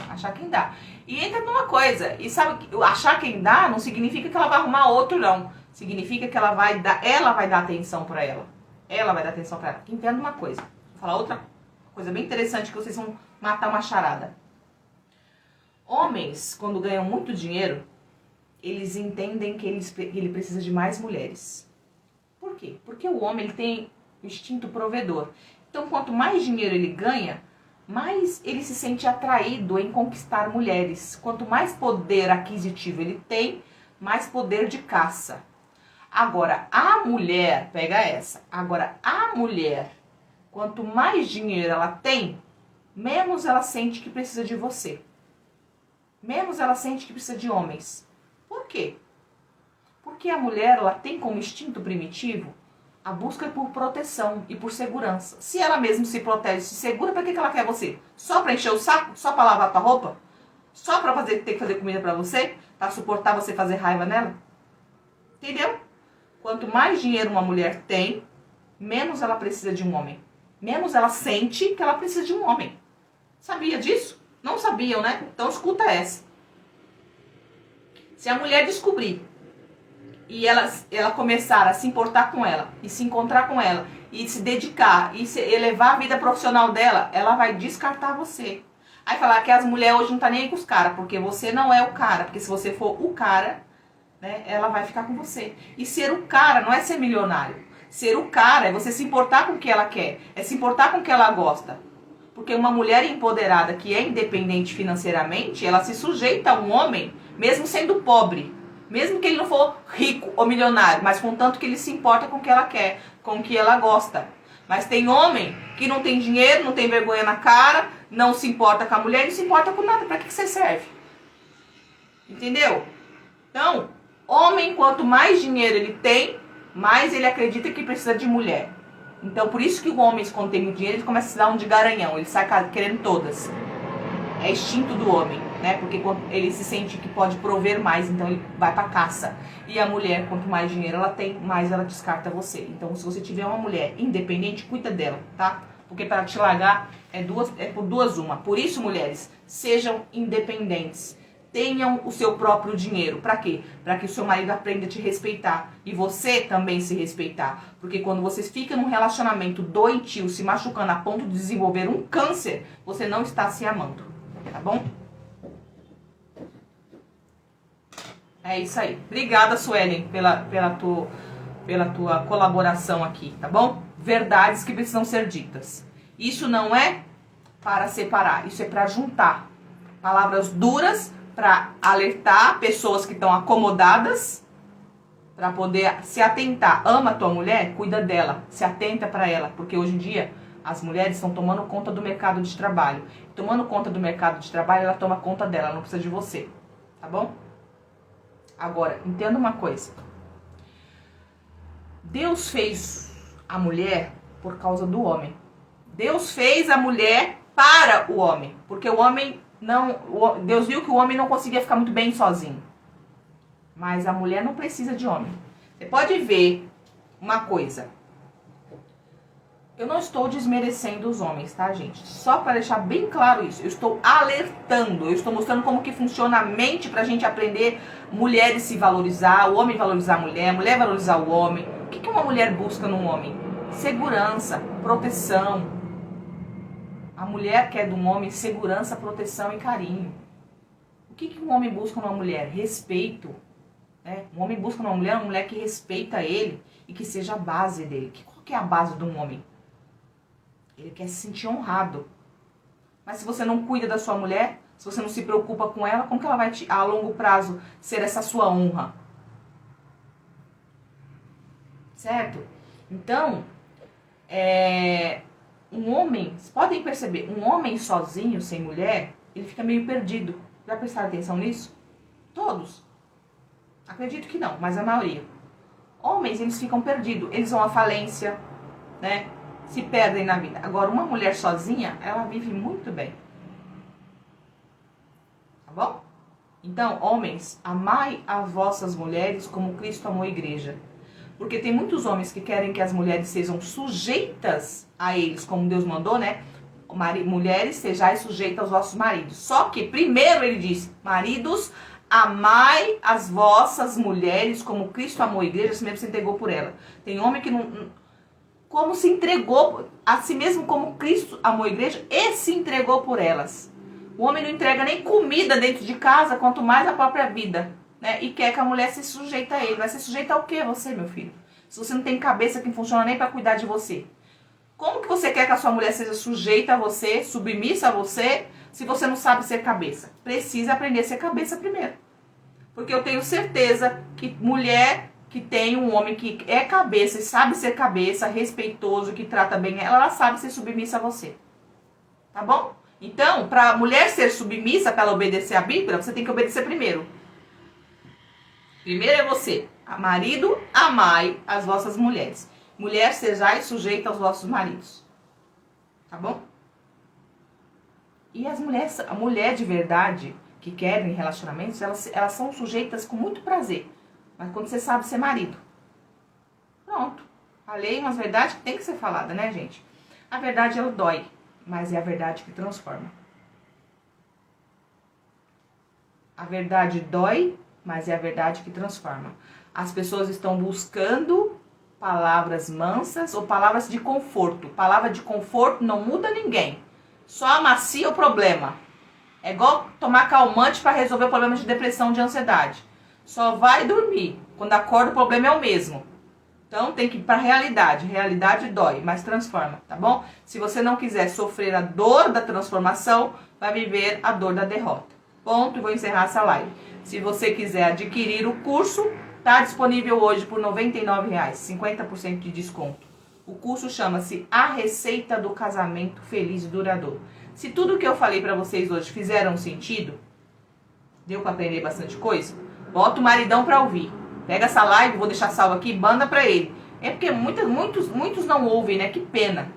Achar quem dá. E entra numa coisa, e sabe, achar quem dá não significa que ela vai arrumar outro, não. Significa que ela vai dar atenção pra ela. Ela vai dar atenção pra ela. Entenda uma coisa. Vou falar outra coisa bem interessante que vocês vão matar uma charada. Homens, quando ganham muito dinheiro, eles entendem que ele precisa de mais mulheres. Por quê? Porque o homem ele tem o instinto provedor. Então, quanto mais dinheiro ele ganha, mais ele se sente atraído em conquistar mulheres. Quanto mais poder aquisitivo ele tem, mais poder de caça. Agora, a mulher, pega essa. Agora, a mulher, quanto mais dinheiro ela tem, menos ela sente que precisa de você. menos ela sente que precisa de homens. Por quê? Porque a mulher, ela tem como instinto primitivo a busca por proteção e por segurança. Se ela mesma se protege, se segura, para que ela quer você? Só para encher o saco? Só para lavar a tua roupa? Só para ter que fazer comida para você? Para suportar você fazer raiva nela? Entendeu? Quanto mais dinheiro uma mulher tem, menos ela precisa de um homem. Menos ela sente que ela precisa de um homem. Sabia disso? Não sabiam, né? Então escuta essa. Se a mulher descobrir e ela começar a se importar com ela, e se encontrar com ela, e se dedicar, e elevar a vida profissional dela, ela vai descartar você. Aí falar que as mulheres hoje não tá nem aí com os caras, porque você não é o cara. Porque se você for o cara, né, ela vai ficar com você. E ser o cara não é ser milionário. Ser o cara é você se importar com o que ela quer, é se importar com o que ela gosta. Porque uma mulher empoderada que é independente financeiramente, ela se sujeita a um homem, mesmo sendo pobre. Mesmo que ele não for rico ou milionário, mas contanto que ele se importa com o que ela quer, com o que ela gosta. Mas tem homem que não tem dinheiro, não tem vergonha na cara, não se importa com a mulher, não se importa com nada. Pra que você serve? Entendeu? Então, homem, quanto mais dinheiro ele tem, mais ele acredita que precisa de mulher. Então, por isso que o homem, quando tem muito dinheiro, ele começa a se dar um de garanhão. Ele sai querendo todas. É instinto do homem, né? Porque quando ele se sente que pode prover mais, então ele vai pra caça. E a mulher, quanto mais dinheiro ela tem, mais ela descarta você. Então, se você tiver uma mulher independente, cuida dela, tá? Porque para te largar é por duas uma. Por isso, mulheres, sejam independentes. Tenham o seu próprio dinheiro. Pra quê? Pra que o seu marido aprenda a te respeitar. E você também se respeitar. Porque quando vocês ficam num relacionamento doentio, se machucando a ponto de desenvolver um câncer, você não está se amando. Tá bom? É isso aí. Obrigada, Suelen, pela tua colaboração aqui, tá bom? Verdades que precisam ser ditas. Isso não é para separar, isso é para juntar. Palavras duras para alertar pessoas que estão acomodadas, para poder se atentar. Ama a tua mulher? Cuida dela, se atenta para ela, porque hoje em dia as mulheres estão tomando conta do mercado de trabalho. Tomando conta do mercado de trabalho, ela toma conta dela, ela não precisa de você, tá bom? Agora, entenda uma coisa. Deus fez a mulher por causa do homem. Deus fez a mulher para o homem, porque o homem não, Deus viu que o homem não conseguia ficar muito bem sozinho. Mas a mulher não precisa de homem. Você pode ver uma coisa. Eu não estou desmerecendo os homens, tá, gente? Só para deixar bem claro isso. Eu estou alertando, eu estou mostrando como que funciona a mente pra gente aprender mulheres se valorizar, o homem valorizar a mulher valorizar o homem. O que uma mulher busca num homem? Segurança, proteção. A mulher quer de um homem segurança, proteção e carinho. O que um homem busca numa mulher? Respeito. Né? Um homem busca numa mulher uma mulher que respeita ele e que seja a base dele. Qual que é a base de um homem? Ele quer se sentir honrado. Mas se você não cuida da sua mulher, se você não se preocupa com ela, como que ela vai, a longo prazo, ser essa sua honra? Certo? Então, um homem, vocês podem perceber, um homem sozinho, sem mulher, ele fica meio perdido. Já prestaram atenção nisso? Todos. Acredito que não, mas a maioria. Homens, eles ficam perdidos. Eles vão à falência, né? Se perdem na vida. Agora, uma mulher sozinha, ela vive muito bem. Tá bom? Então, homens, amai as vossas mulheres como Cristo amou a igreja. Porque tem muitos homens que querem que as mulheres sejam sujeitas a eles, como Deus mandou, né? Mulheres, sejais sujeitas aos vossos maridos. Só que, primeiro ele diz, maridos, amai as vossas mulheres como Cristo amou a igreja, assim mesmo se entregou por ela. Tem homem que não... Como se entregou a si mesmo como Cristo amou a igreja e se entregou por elas. O homem não entrega nem comida dentro de casa, quanto mais a própria vida. Né? E quer que a mulher se sujeite a ele. Vai ser sujeita ao quê você, meu filho? Se você não tem cabeça que não funciona nem para cuidar de você. Como que você quer que a sua mulher seja sujeita a você, submissa a você, se você não sabe ser cabeça? Precisa aprender a ser cabeça primeiro. Porque eu tenho certeza que mulher que tem um homem que é cabeça e sabe ser cabeça, respeitoso, que trata bem ela sabe ser submissa a você. Tá bom? Então, para a mulher ser submissa, para ela obedecer a Bíblia, você tem que obedecer primeiro. Primeiro é você, marido, amai as vossas mulheres. Mulher, sejais sujeita aos vossos maridos. Tá bom? E as mulheres, a mulher de verdade, que querem relacionamentos, elas são sujeitas com muito prazer. Mas quando você sabe ser marido. Pronto. Falei umas verdades que tem que ser falada, né, gente? A verdade, ela dói, mas é a verdade que transforma. A verdade dói, mas é a verdade que transforma. As pessoas estão buscando palavras mansas ou palavras de conforto. Palavra de conforto não muda ninguém. Só amacia o problema. É igual tomar calmante para resolver o problema de depressão, de ansiedade. Só vai dormir. Quando acorda, o problema é o mesmo. Então tem que ir para a realidade. Realidade dói, mas transforma, tá bom? Se você não quiser sofrer a dor da transformação, vai viver a dor da derrota. Ponto, e vou encerrar essa live. Se você quiser adquirir o curso, tá disponível hoje por R$ 99,00, 50% de desconto. O curso chama-se A Receita do Casamento Feliz e Duradouro. Se tudo que eu falei para vocês hoje fizeram sentido, deu para aprender bastante coisa, bota o maridão para ouvir. Pega essa live, vou deixar salvo aqui, manda para ele. É porque muitos não ouvem, né? Que pena.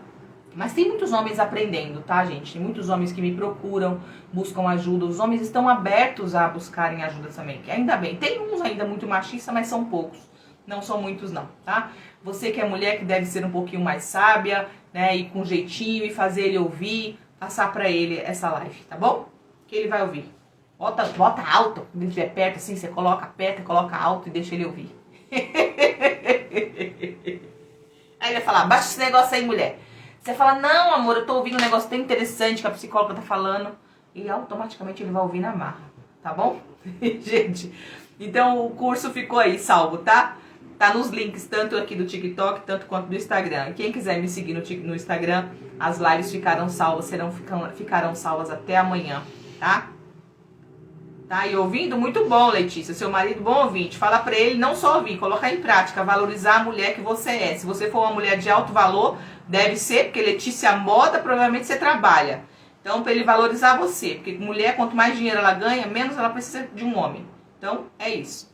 Mas tem muitos homens aprendendo, tá, gente? Tem muitos homens que me procuram, buscam ajuda. Os homens estão abertos a buscarem ajuda também. Ainda bem. Tem uns ainda muito machistas, mas são poucos. Não são muitos, não, tá? Você que é mulher, que deve ser um pouquinho mais sábia, né? E com jeitinho, e fazer ele ouvir, passar pra ele essa live, tá bom? Que ele vai ouvir. Bota alto, quando ele estiver perto, assim, você aperta, coloca alto e deixa ele ouvir. Aí ele vai falar, baixa esse negócio aí, mulher. Você fala, não, amor, eu tô ouvindo um negócio tão interessante que a psicóloga tá falando. E automaticamente ele vai ouvir na marra, tá bom? Gente, então o curso ficou aí salvo, tá? Tá nos links, tanto aqui do TikTok, tanto quanto do Instagram. Quem quiser me seguir no Instagram, as lives ficarão salvas, ficarão salvas até amanhã, tá? Tá? E ouvindo, muito bom, Letícia. Seu marido, bom ouvinte. Fala pra ele não só ouvir, colocar em prática, valorizar a mulher que você é. Se você for uma mulher de alto valor, deve ser, porque Letícia Moda, provavelmente você trabalha. Então, pra ele valorizar você. Porque mulher, quanto mais dinheiro ela ganha, menos ela precisa de um homem. Então, é isso.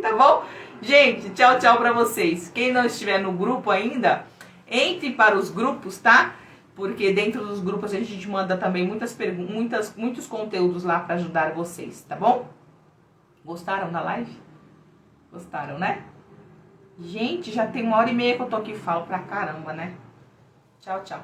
Tá bom? Gente, tchau, tchau pra vocês. Quem não estiver no grupo ainda, entre para os grupos, tá? Porque dentro dos grupos a gente manda também muitos conteúdos lá pra ajudar vocês, tá bom? Gostaram da live? Gostaram, né? Gente, já tem 1h30 que eu tô aqui e falo pra caramba, né? Tchau, tchau.